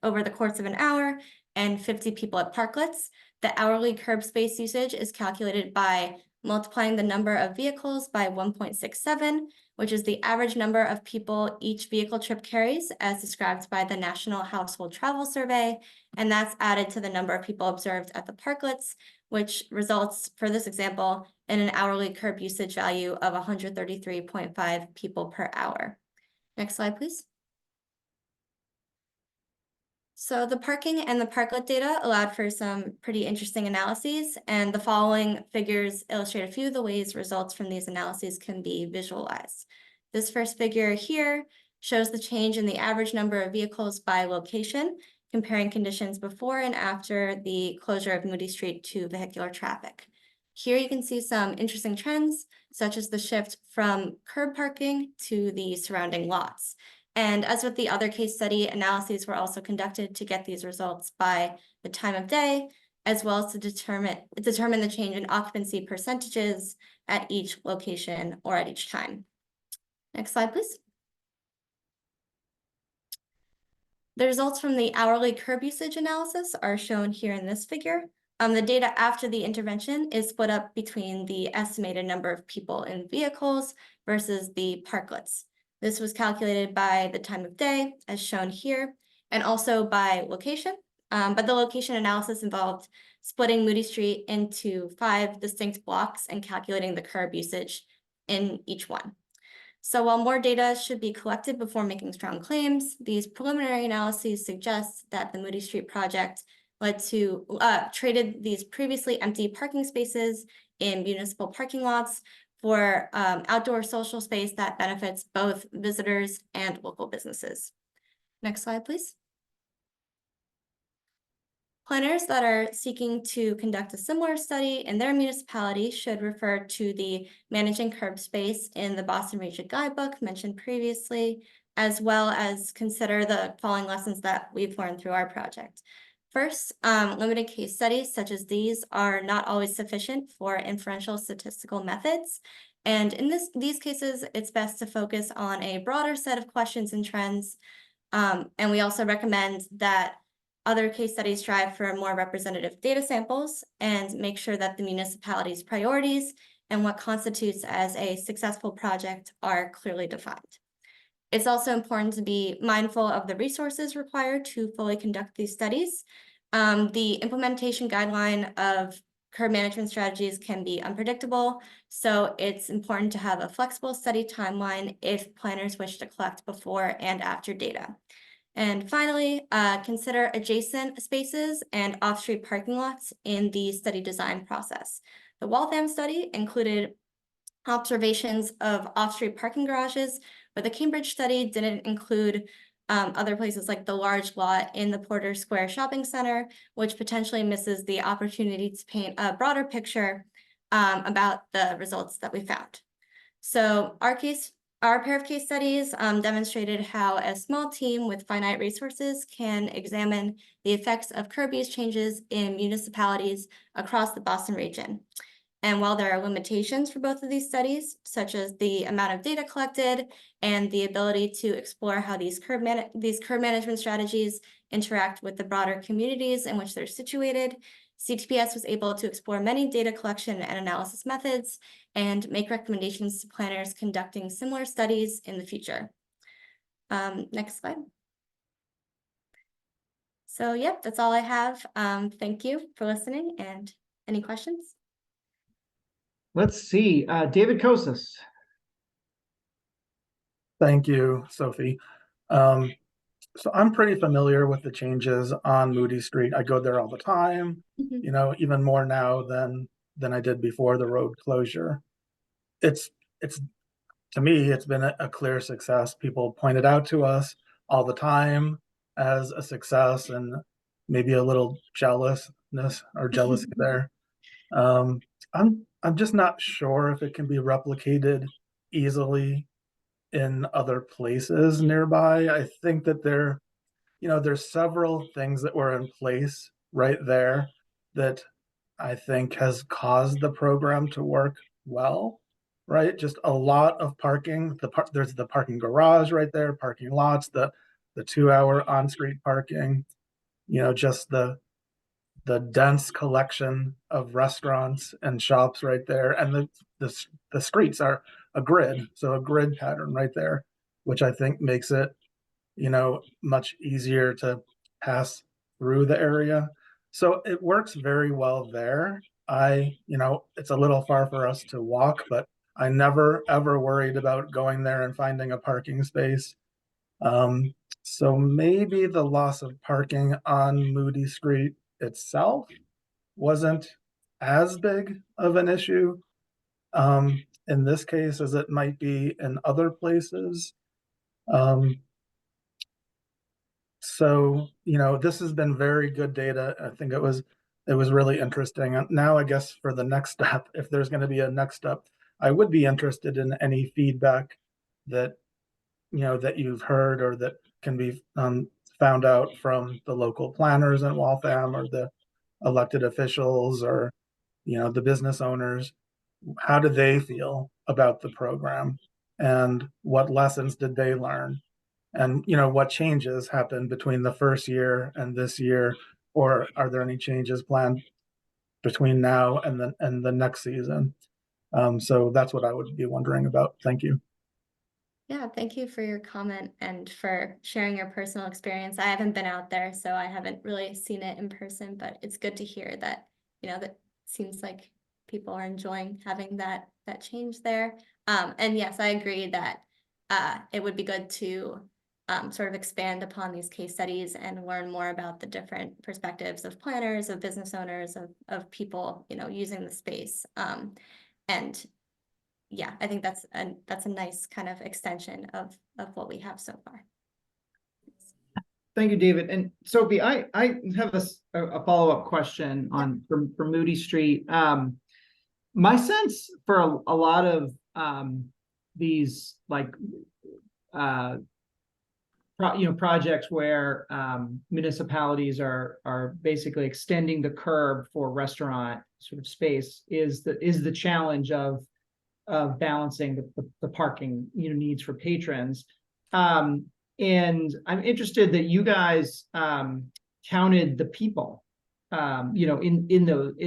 over the course of an hour and 50 people at parklets, the hourly curb space usage is calculated by multiplying the number of vehicles by 1.67, which is the average number of people each vehicle trip carries as described by the National Household Travel Survey, and that's added to the number of people observed at the parklets, which results, for this example, in an hourly curb usage value of 133.5 people per hour. Next slide, please. So the parking and the parklet data allowed for some pretty interesting analyses, and the following figures illustrate a few of the ways results from these analyses can be visualized. This first figure here shows the change in the average number of vehicles by location, comparing conditions before and after the closure of Moody Street to vehicular traffic. Here you can see some interesting trends, such as the shift from curb parking to the surrounding lots. And as with the other case study, analyses were also conducted to get these results by the time of day, as well as to determine the change in occupancy percentages at each location or at each time. Next slide, please. The results from the hourly curb usage analysis are shown here in this figure. The data after the intervention is split up between the estimated number of people in vehicles versus the parklets. This was calculated by the time of day, as shown here, and also by location. But the location analysis involved splitting Moody Street into 5 distinct blocks and calculating the curb usage in each one. So while more data should be collected before making strong claims, these preliminary analyses suggest that the Moody Street project led to traded these previously empty parking spaces in municipal parking lots for outdoor social space that benefits both visitors and local businesses. Next slide, please. Planners that are seeking to conduct a similar study in their municipality should refer to the Managing Curb Space in the Boston Region Guidebook mentioned previously, as well as consider the following lessons that we've learned through our project. First, limited case studies such as these are not always sufficient for inferential statistical methods. And in these cases, it's best to focus on a broader set of questions and trends. And we also recommend that other case studies strive for more representative data samples and make sure that the municipality's priorities and what constitutes as a successful project are clearly defined. It's also important to be mindful of the resources required to fully conduct these studies. The implementation guideline of curb management strategies can be unpredictable, so it's important to have a flexible study timeline if planners wish to collect before and after data. And finally, consider adjacent spaces and off-street parking lots in the study design process. The Waltham study included observations of off-street parking garages, but the Cambridge study didn't include other places like the large lot in the Porter Square Shopping Center, which potentially misses the opportunity to paint a broader picture about the results that we found. So our pair of case studies demonstrated how a small team with finite resources can examine the effects of curb use changes in municipalities across the Boston region. And while there are limitations for both of these studies, such as the amount of data collected and the ability to explore how these curb management strategies interact with the broader communities in which they're situated, CTPS was able to explore many data collection and analysis methods and make recommendations to planners conducting similar studies in the future. Next slide. So yep, that's all I have. Thank you for listening, and any questions? Let's see, David Kosis. Thank you, Sophie. So I'm pretty familiar with the changes on Moody Street. I go there all the time, you know, even more now than I did before the road closure. It's to me, it's been a clear success. People point it out to us all the time as a success, and maybe a little jealousness or jealousy there. I'm just not sure if it can be replicated easily in other places nearby. I think that there's several things that were in place right there that I think has caused the program to work well, right? Just a lot of parking. There's the parking garage right there, parking lots, the 2-hour on-street parking, just the dense collection of restaurants and shops right there, and the streets are a grid, so a grid pattern right there, which I think makes it much easier to pass through the area. So it works very well there. It's a little far for us to walk, but I never ever worried about going there and finding a parking space. So maybe the loss of parking on Moody Street itself wasn't as big of an issue in this case as it might be in other places. So, this has been very good data. I think it was really interesting. And now I guess for the next step, if there's going to be a next step, I would be interested in any feedback that, that you've heard or that can be found out from the local planners in Waltham or the elected officials or, the business owners. How do they feel about the program and what lessons did they learn? And what changes happened between the first year and this year, or are there any changes planned between now and the next season? So that's what I would be wondering about. Thank you. Yeah, thank you for your comment and for sharing your personal experience. I haven't been out there, so I haven't really seen it in person, but it's good to hear that, that seems like people are enjoying having that change there. And yes, I agree that it would be good to sort of expand upon these case studies and learn more about the different perspectives of planners, of business owners, of people, using the space. And yeah, I think that's a nice kind of extension of what we have so far. Thank you, David. And Sophie, I have a follow-up question on from Moody Street. My sense for a lot of these projects where municipalities are basically extending the curb for restaurant sort of space is the challenge of balancing the parking needs for patrons. And I'm interested that you guys counted the people in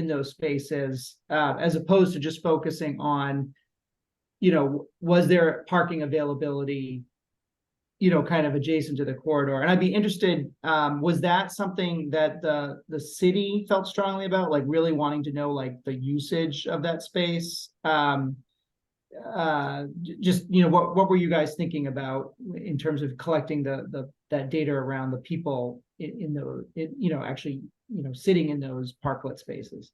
those spaces as opposed to just focusing on was there parking availability kind of adjacent to the corridor. And I'd be interested, was that something that the city felt strongly about, like really wanting to know like the usage of that space? Just what were you guys thinking about in terms of collecting that data around the people actually sitting in those parklet spaces?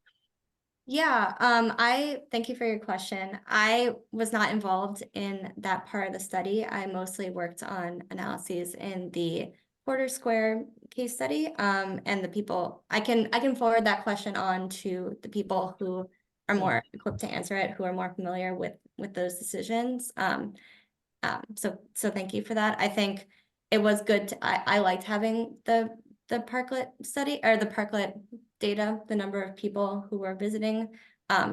Yeah, I thank you for your question. I was not involved in that part of the study. I mostly worked on analyses in the Porter Square case study. And the people, I can forward that question on to the people who are more equipped to answer it, who are more familiar with those decisions. So thank you for that. I think it was good. I liked having the parklet study or the parklet data, the number of people who were visiting,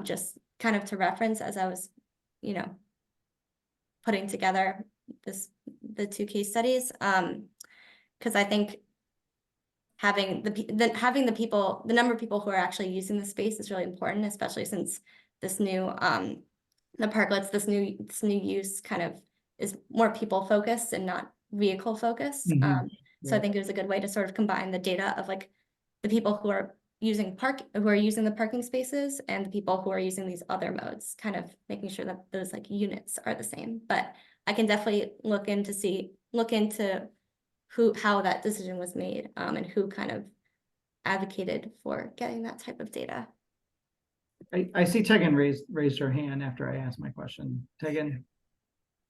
just kind of to reference as I was, putting together the two case studies. Because I think having the people, the number of people who are actually using the space is really important, especially since this new the parklets, this new use kind of is more people focused and not vehicle focused. So I think it was a good way to sort of combine the data of like the people who are using the parking spaces and the people who are using these other modes, kind of making sure that those like units are the same. But I can definitely look into how that decision was made, and who kind of advocated for getting that type of data. I see Tegan raised her hand after I asked my question. Tegan.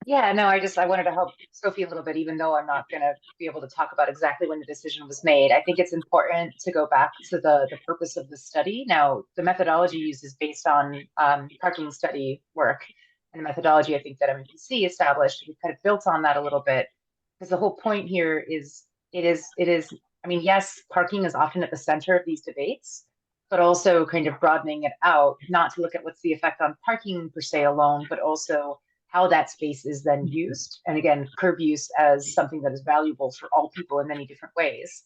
Yeah, no, I wanted to help Sophie a little bit, even though I'm not going to be able to talk about exactly when the decision was made. I think it's important to go back to the purpose of the study. Now, the methodology used is based on parking study work. and the methodology I think that MPC established, we kind of built on that a little bit, because the whole point here is it is, I mean, yes, parking is often at the center of these debates, but also kind of broadening it out, not to look at what's the effect on parking per se alone, but also how that space is then used. And again, curb use as something that is valuable for all people in many different ways.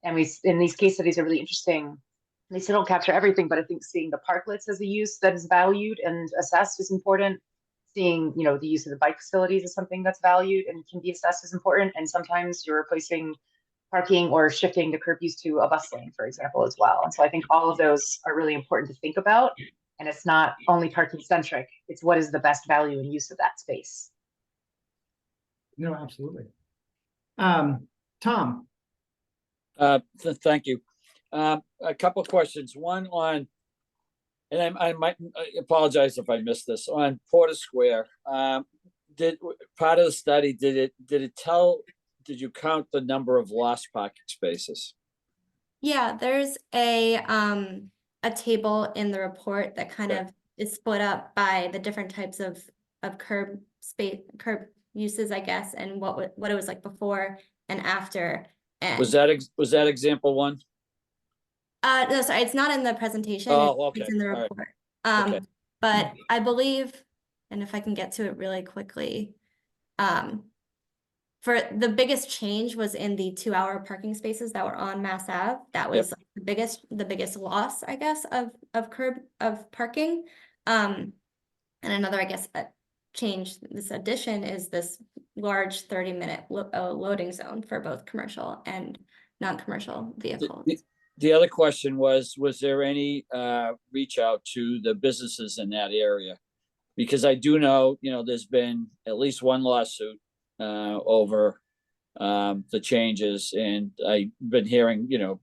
And in these case studies are really interesting. They still don't capture everything, but I think seeing the parklets as a use that is valued and assessed is important. Seeing, you know, the use of the bike facilities is something that's valued and can be assessed as important. And sometimes you're replacing parking or shifting the curb use to a bus lane, for example, as well. And so I think all of those are really important to think about. And it's not only parking centric, it's what is the best value and use of that space. No, absolutely. Tom. Thank you. A couple of questions. One on, and I might apologize if I missed this, on Porter Square. Did part of the study, did you count the number of lost parking spaces? Yeah, there's a table in the report that kind of is split up by the different types of curb uses, I guess, and what it was like before and after. And Was that example one? No, sorry, it's not in the presentation. Oh, okay. It's in the All right. report. Okay. But I believe, and if I can get to it really quickly, for the biggest change was in the 2-hour parking spaces that were on Mass Ave. That was the biggest loss, I guess, of parking. And another, I guess, change, this addition is this large 30-minute loading zone for both commercial and non-commercial vehicles. The other question was there any reach out to the businesses in that area? Because I do know, you know, there's been at least one lawsuit over the changes, and I've been hearing, you know,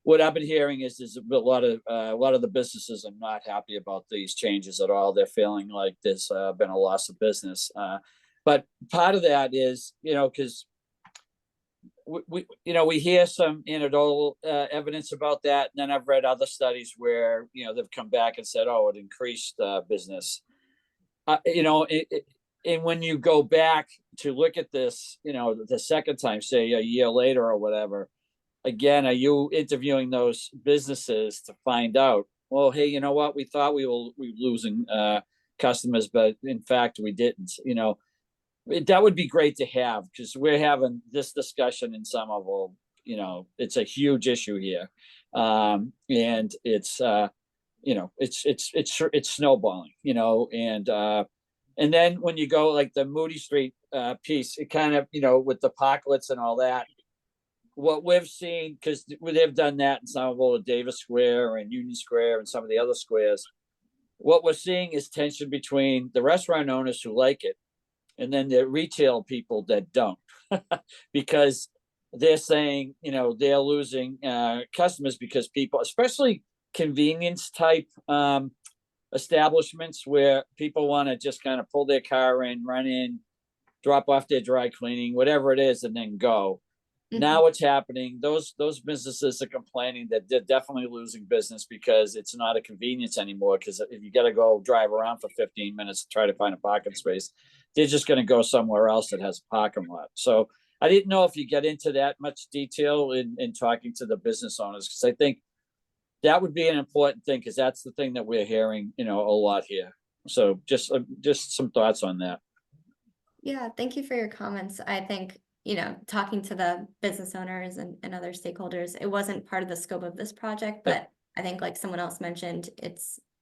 what I've been hearing is there's a lot of the businesses are not happy about these changes at all. They're feeling like there's been a loss of business. But part of that is, you know, because we hear some anecdotal evidence about that, and then I've read other studies where, you know, they've come back and said, oh, it increased business. You know, and when you go back to look at this, you know, the second time, say a year later or whatever, again, are you interviewing those businesses to find out, well, hey, you know what, we thought we were losing customers, but in fact we didn't. You know, that would be great to have, because we're having this discussion in Somerville. You know, it's a huge issue here, and it's you know, it's snowballing. You know, and then when you go like the Moody Street piece, it kind of, you know, with the parklets and all that, what we've seen, because they've done that in Somerville, Davis Square and Union Square and some of the other squares, what we're seeing is tension between the restaurant owners who like it and then the retail people that don't, because they're saying, you know, they're losing customers because people, especially convenience type establishments where people want to just kind of pull their car in, run in, drop off their dry cleaning, whatever it is, and then go. Now what's happening, those businesses are complaining that they're definitely losing business because it's not a convenience anymore. Because if you got to go drive around for 15 minutes to try to find a parking space, they're just going to go somewhere else that has a parking lot. So I didn't know if you get into that much detail in talking to the business owners, because I think that would be an important thing, because that's the thing that we're hearing, you know, a lot here. So just some thoughts on that. Yeah, thank you for your comments. I think, you know, talking to the business owners and other stakeholders, it wasn't part of the scope of this project, but I think, like someone else mentioned,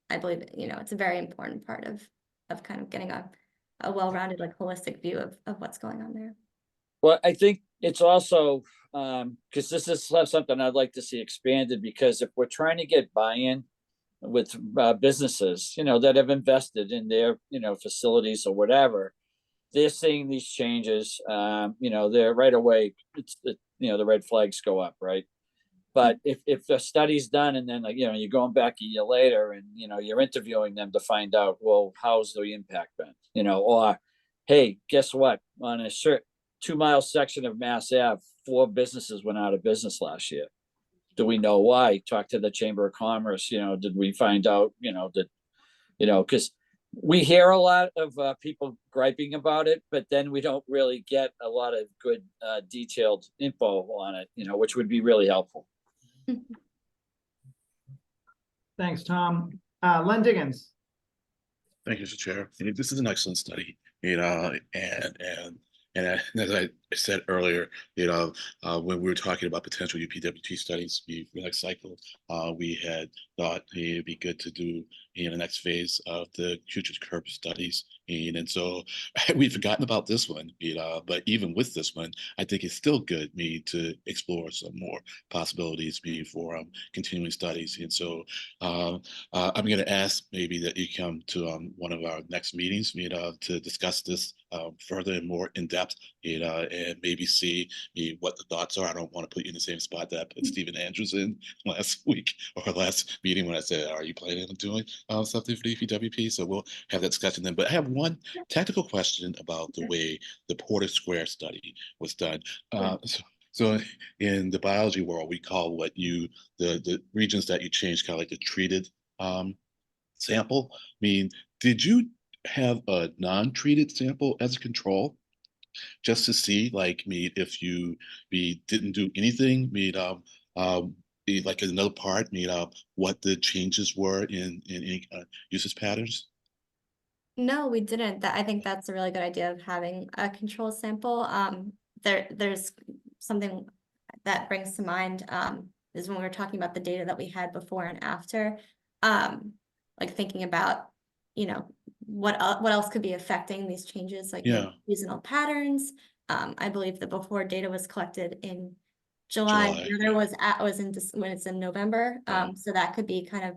I believe, you know, it's a very important part of kind of getting a well-rounded, like holistic view of what's going on there. Well, I think it's also, because this is something I'd like to see expanded, because if we're trying to get buy-in with businesses, you know, that have invested in their, you know, facilities or whatever, they're seeing these changes, you know, they're right away, you know, the red flags go up, right? But if the study's done and then, like, you know, you're going back a year later and, you know, you're interviewing them to find out, well, how's the impact been? You know, or, hey, guess what? On a certain 2-mile section of Mass Ave, 4 businesses went out of business last year. Do we know why? Talk to the Chamber of Commerce, you know, did we find out, you know, that, you know, because we hear a lot of people griping about it, but then we don't really get a lot of good detailed info on it, which would be really helpful. Thanks, Tom. Len Diggins. Thank you, Mr. Chair. This is an excellent study, and as I said earlier, when we were talking about potential UPWT studies for next cycle, we had thought it'd be good to do the next phase of the future curb studies, and so we've forgotten about this one, but even with this one, I think it's still good to explore some more possibilities for continuing studies, and so I'm going to ask maybe that you come to one of our next meetings, to discuss this further and more in depth, and maybe see what the thoughts are. I don't want to put you in the same spot that I put Stephen Andrews in last week or last meeting when I said, "Are you planning on doing something for the EPWP?" So we'll have that discussion then. But I have one technical question about the way the Porter Square study was done. So in the biology world, we call the regions that you change kind of like the treated sample. I mean, did you have a non-treated sample as a control just to see, if you didn't do anything, like another part, what the changes were in any usage patterns? No, we didn't. I think that's a really good idea of having a control sample. There's something that brings to mind is when we were talking about the data that we had before and after, like thinking about, what else could be affecting these changes, like seasonal patterns. I believe the before data was collected in July. The other was when it's in November. So that could be kind of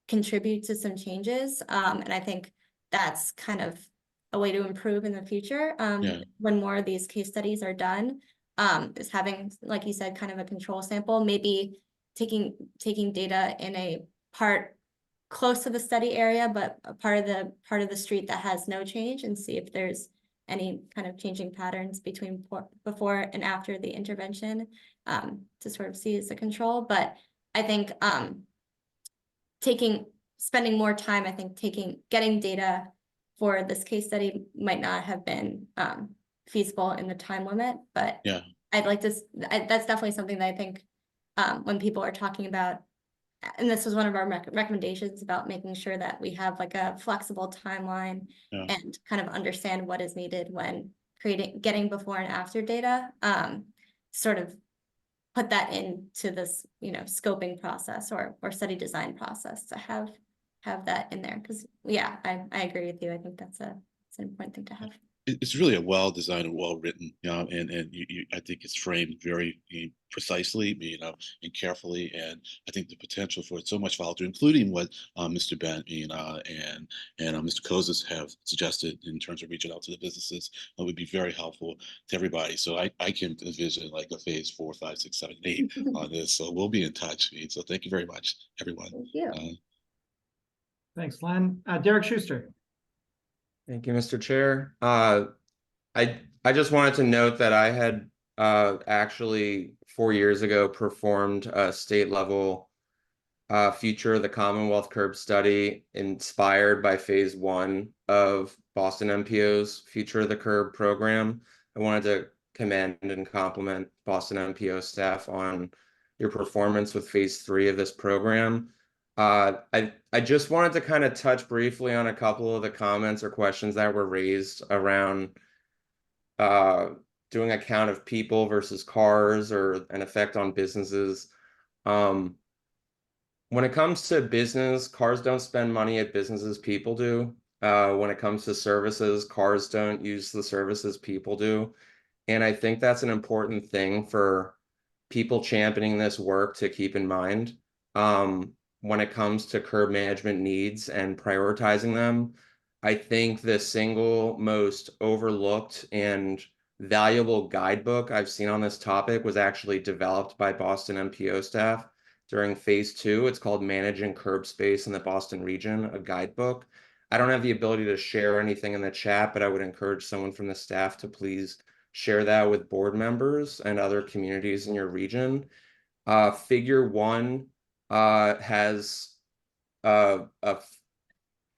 contribute to some changes. And I think that's kind of a way to improve in the future. When more of these case studies are done, is having, like you said, kind of a control sample, maybe taking data in a part close to the study area, but a part of the street that has no change, and see if there's any kind of changing patterns between before and after the intervention, to sort of see as a control. But I think spending more time, I think getting data for this case study might not have been feasible in the time limit, but I'd like to, that's definitely something that I think when people are talking about, and this was one of our recommendations about making sure that we have like a flexible timeline and kind of understand what is needed when getting before and after data, sort of put that into this, scoping process or study design process to have that in there. Because I agree with you. I think it's an important thing to have. It's really a well-designed and well-written, and I think it's framed very precisely, and carefully, and I think the potential for so much follow-through, including what Mr. Bent and Mr. Kozis have suggested in terms of reaching out to the businesses, would be very helpful to everybody. So I can envision like a phase 4, 5, 6, 7, 8 on this. So we'll be in touch. So thank you very much, everyone. Thank you. Thanks, Len. Derek Schuster. Thank you, Mr. Chair. I just wanted to note that I had actually 4 years ago performed a state level Future of the Commonwealth Curb study inspired by phase 1 of Boston MPO's Future of the Curb program. I wanted to commend and compliment Boston MPO staff on your performance with phase 3 of this program. I just wanted to kind of touch briefly on a couple of the comments or questions that were raised around doing a count of people versus cars or an effect on businesses. When it comes to business, cars don't spend money at businesses, people do. When it comes to services, cars don't use the services, people do. And I think that's an important thing for people championing this work to keep in mind. When it comes to curb management needs and prioritizing them, I think the single most overlooked and valuable guidebook I've seen on this topic was actually developed by Boston MPO staff during phase 2. It's called Managing Curb Space in the Boston Region, a guidebook. I don't have the ability to share anything in the chat, but I would encourage someone from the staff to please share that with board members and other communities in your region. Figure 1 has a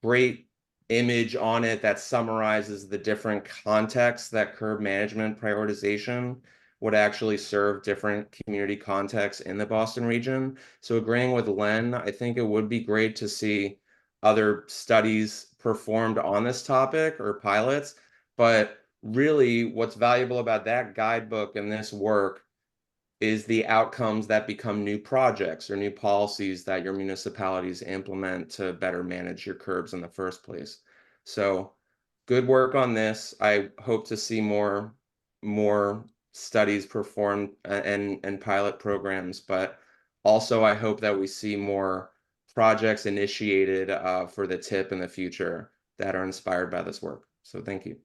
great image on it that summarizes the different contexts that curb management prioritization would actually serve different community contexts in the Boston region. So agreeing with Len, I think it would be great to see other studies performed on this topic or pilots, but really what's valuable about that guidebook and this work is the outcomes that become new projects or new policies that your municipalities implement to better manage your curbs in the first place. So good work on this. I hope to see more studies performed and pilot programs, but also I hope that we see more projects initiated for the TIP in the future that are inspired by this work. So thank you.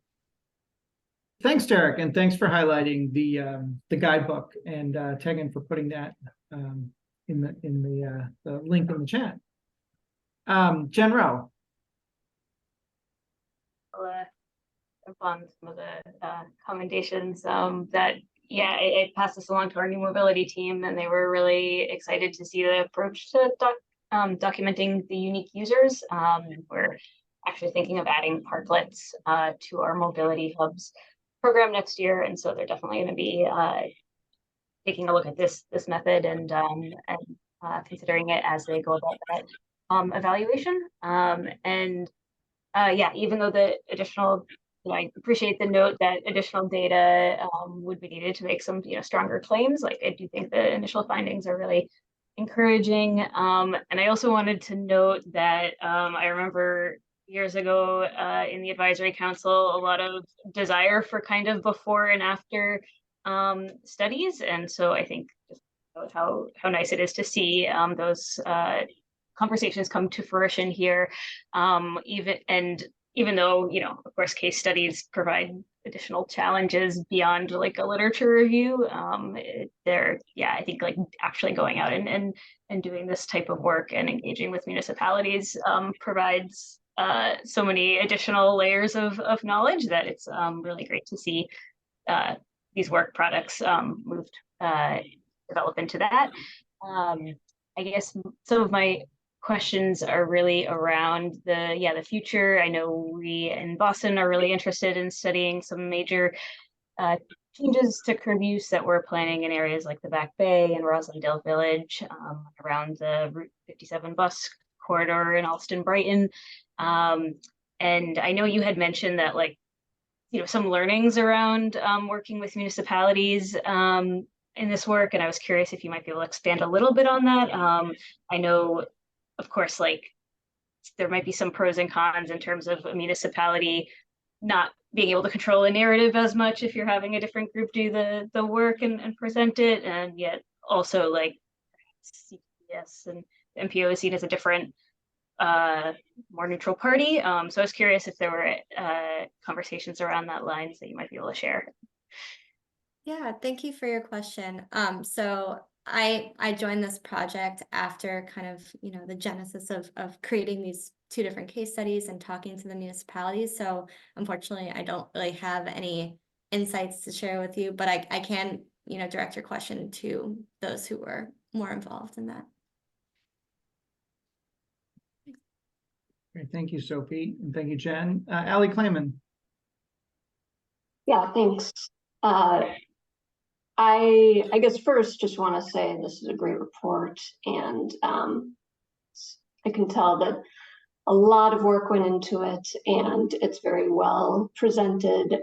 Thanks, Derek, and thanks for highlighting the guidebook, and Tegan for putting that in the link in the chat. Jen Rowe. Upon some of the commendations that it passed this along to our new mobility team, and they were really excited to see the approach to documenting the unique users. We're actually thinking of adding parklets to our mobility hubs program next year, and so they're definitely going to be taking a look at this method and considering it as they go about that evaluation. Even though the additional, I appreciate the note that additional data would be needed to make some stronger claims. Like, I do think the initial findings are really encouraging. And I also wanted to note that I remember years ago in the advisory council, a lot of desire for kind of before and after studies. And so I think just how nice it is to see those conversations come to fruition here. Even though, of course, case studies provide additional challenges beyond like a literature review, I think like actually going out and doing this type of work and engaging with municipalities provides so many additional layers of knowledge that it's really great to see these work products develop into that. I guess some of my questions are really around the future. I know we in Boston are really interested in studying some major changes to curb use that we're planning in areas like the Back Bay and Roslindale Village, around the Route 57 bus corridor in Alston Brighton. And I know you had mentioned that some learnings around working with municipalities in this work, and I was curious if you might be able to expand a little bit on that. I know, of course, there might be some pros and cons in terms of a municipality not being able to control a narrative as much if you're having a different group do the work and present it, and yet also CPS and the MPO is seen as a different, more neutral party. So I was curious if there were conversations around that lines that you might be able to share. Yeah, thank you for your question. So I joined this project after kind of, the genesis of creating these two different case studies and talking to the municipalities. So unfortunately, I don't really have any insights to share with you, but I can, direct your question to those who were more involved in that. Great, thank you, Sophie, and thank you, Jen. Allie Clayman. Yeah, thanks. I guess first just want to say this is a great report, and I can tell that a lot of work went into it, and it's very well presented.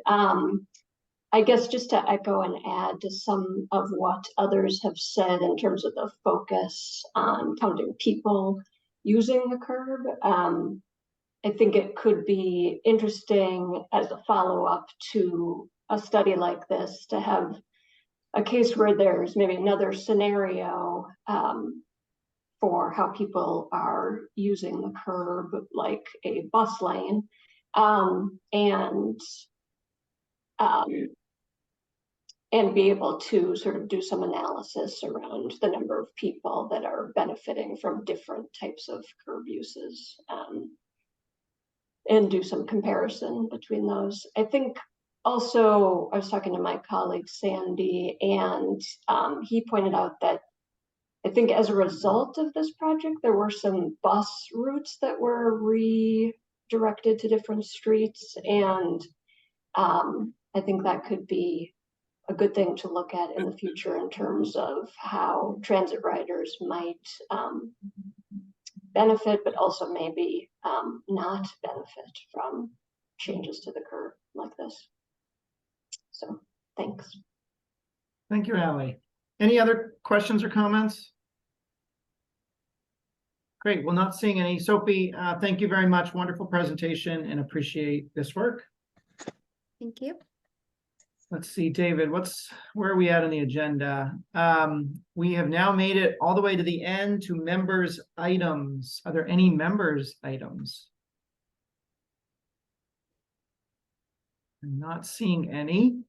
I guess just to echo and add to some of what others have said in terms of the focus on counting people using the curb, I think it could be interesting as a follow-up to a study like this to have a case where there's maybe another scenario for how people are using the curb, like a bus lane, and be able to sort of do some analysis around the number of people that are benefiting from different types of curb uses, and do some comparison between those. I think also, I was talking to my colleague Sandy, and he pointed out that I think as a result of this project, there were some bus routes that were directed to different streets, and I think that could be a good thing to look at in the future in terms of how transit riders might benefit, but also maybe not benefit from changes to the curb like this. So, thanks. Thank you, Ally. Any other questions or comments? Great, well, not seeing any. Sophie, thank you very much. Wonderful presentation and appreciate this work. Thank you. Let's see, David, where are we at on the agenda? We have now made it all the way to the end to members' items. Are there any members' items? I'm not seeing any.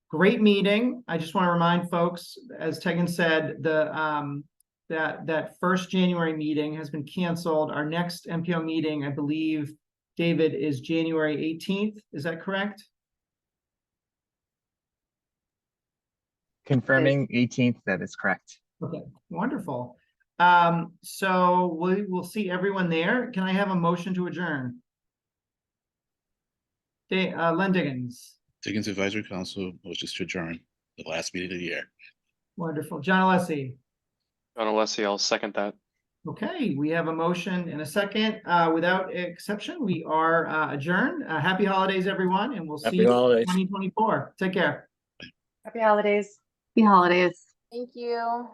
Great meeting. I just want to remind folks, as Tegan said, that first January meeting has been canceled. Our next MPO meeting, I believe, David, is January 18th. Is that correct? Confirming 18th, that is correct. Okay, wonderful. So we will see everyone there. Can I have a motion to adjourn? Len Diggins. Diggins Advisory Council motions to adjourn the last meeting of the year. Wonderful. John Alessi. John Alessi, I'll second that. Okay, we have a motion and a second. Without exception, we are adjourned. Happy holidays, everyone, and we'll see you in 2024. Take care. Happy holidays. Happy holidays. Thank you.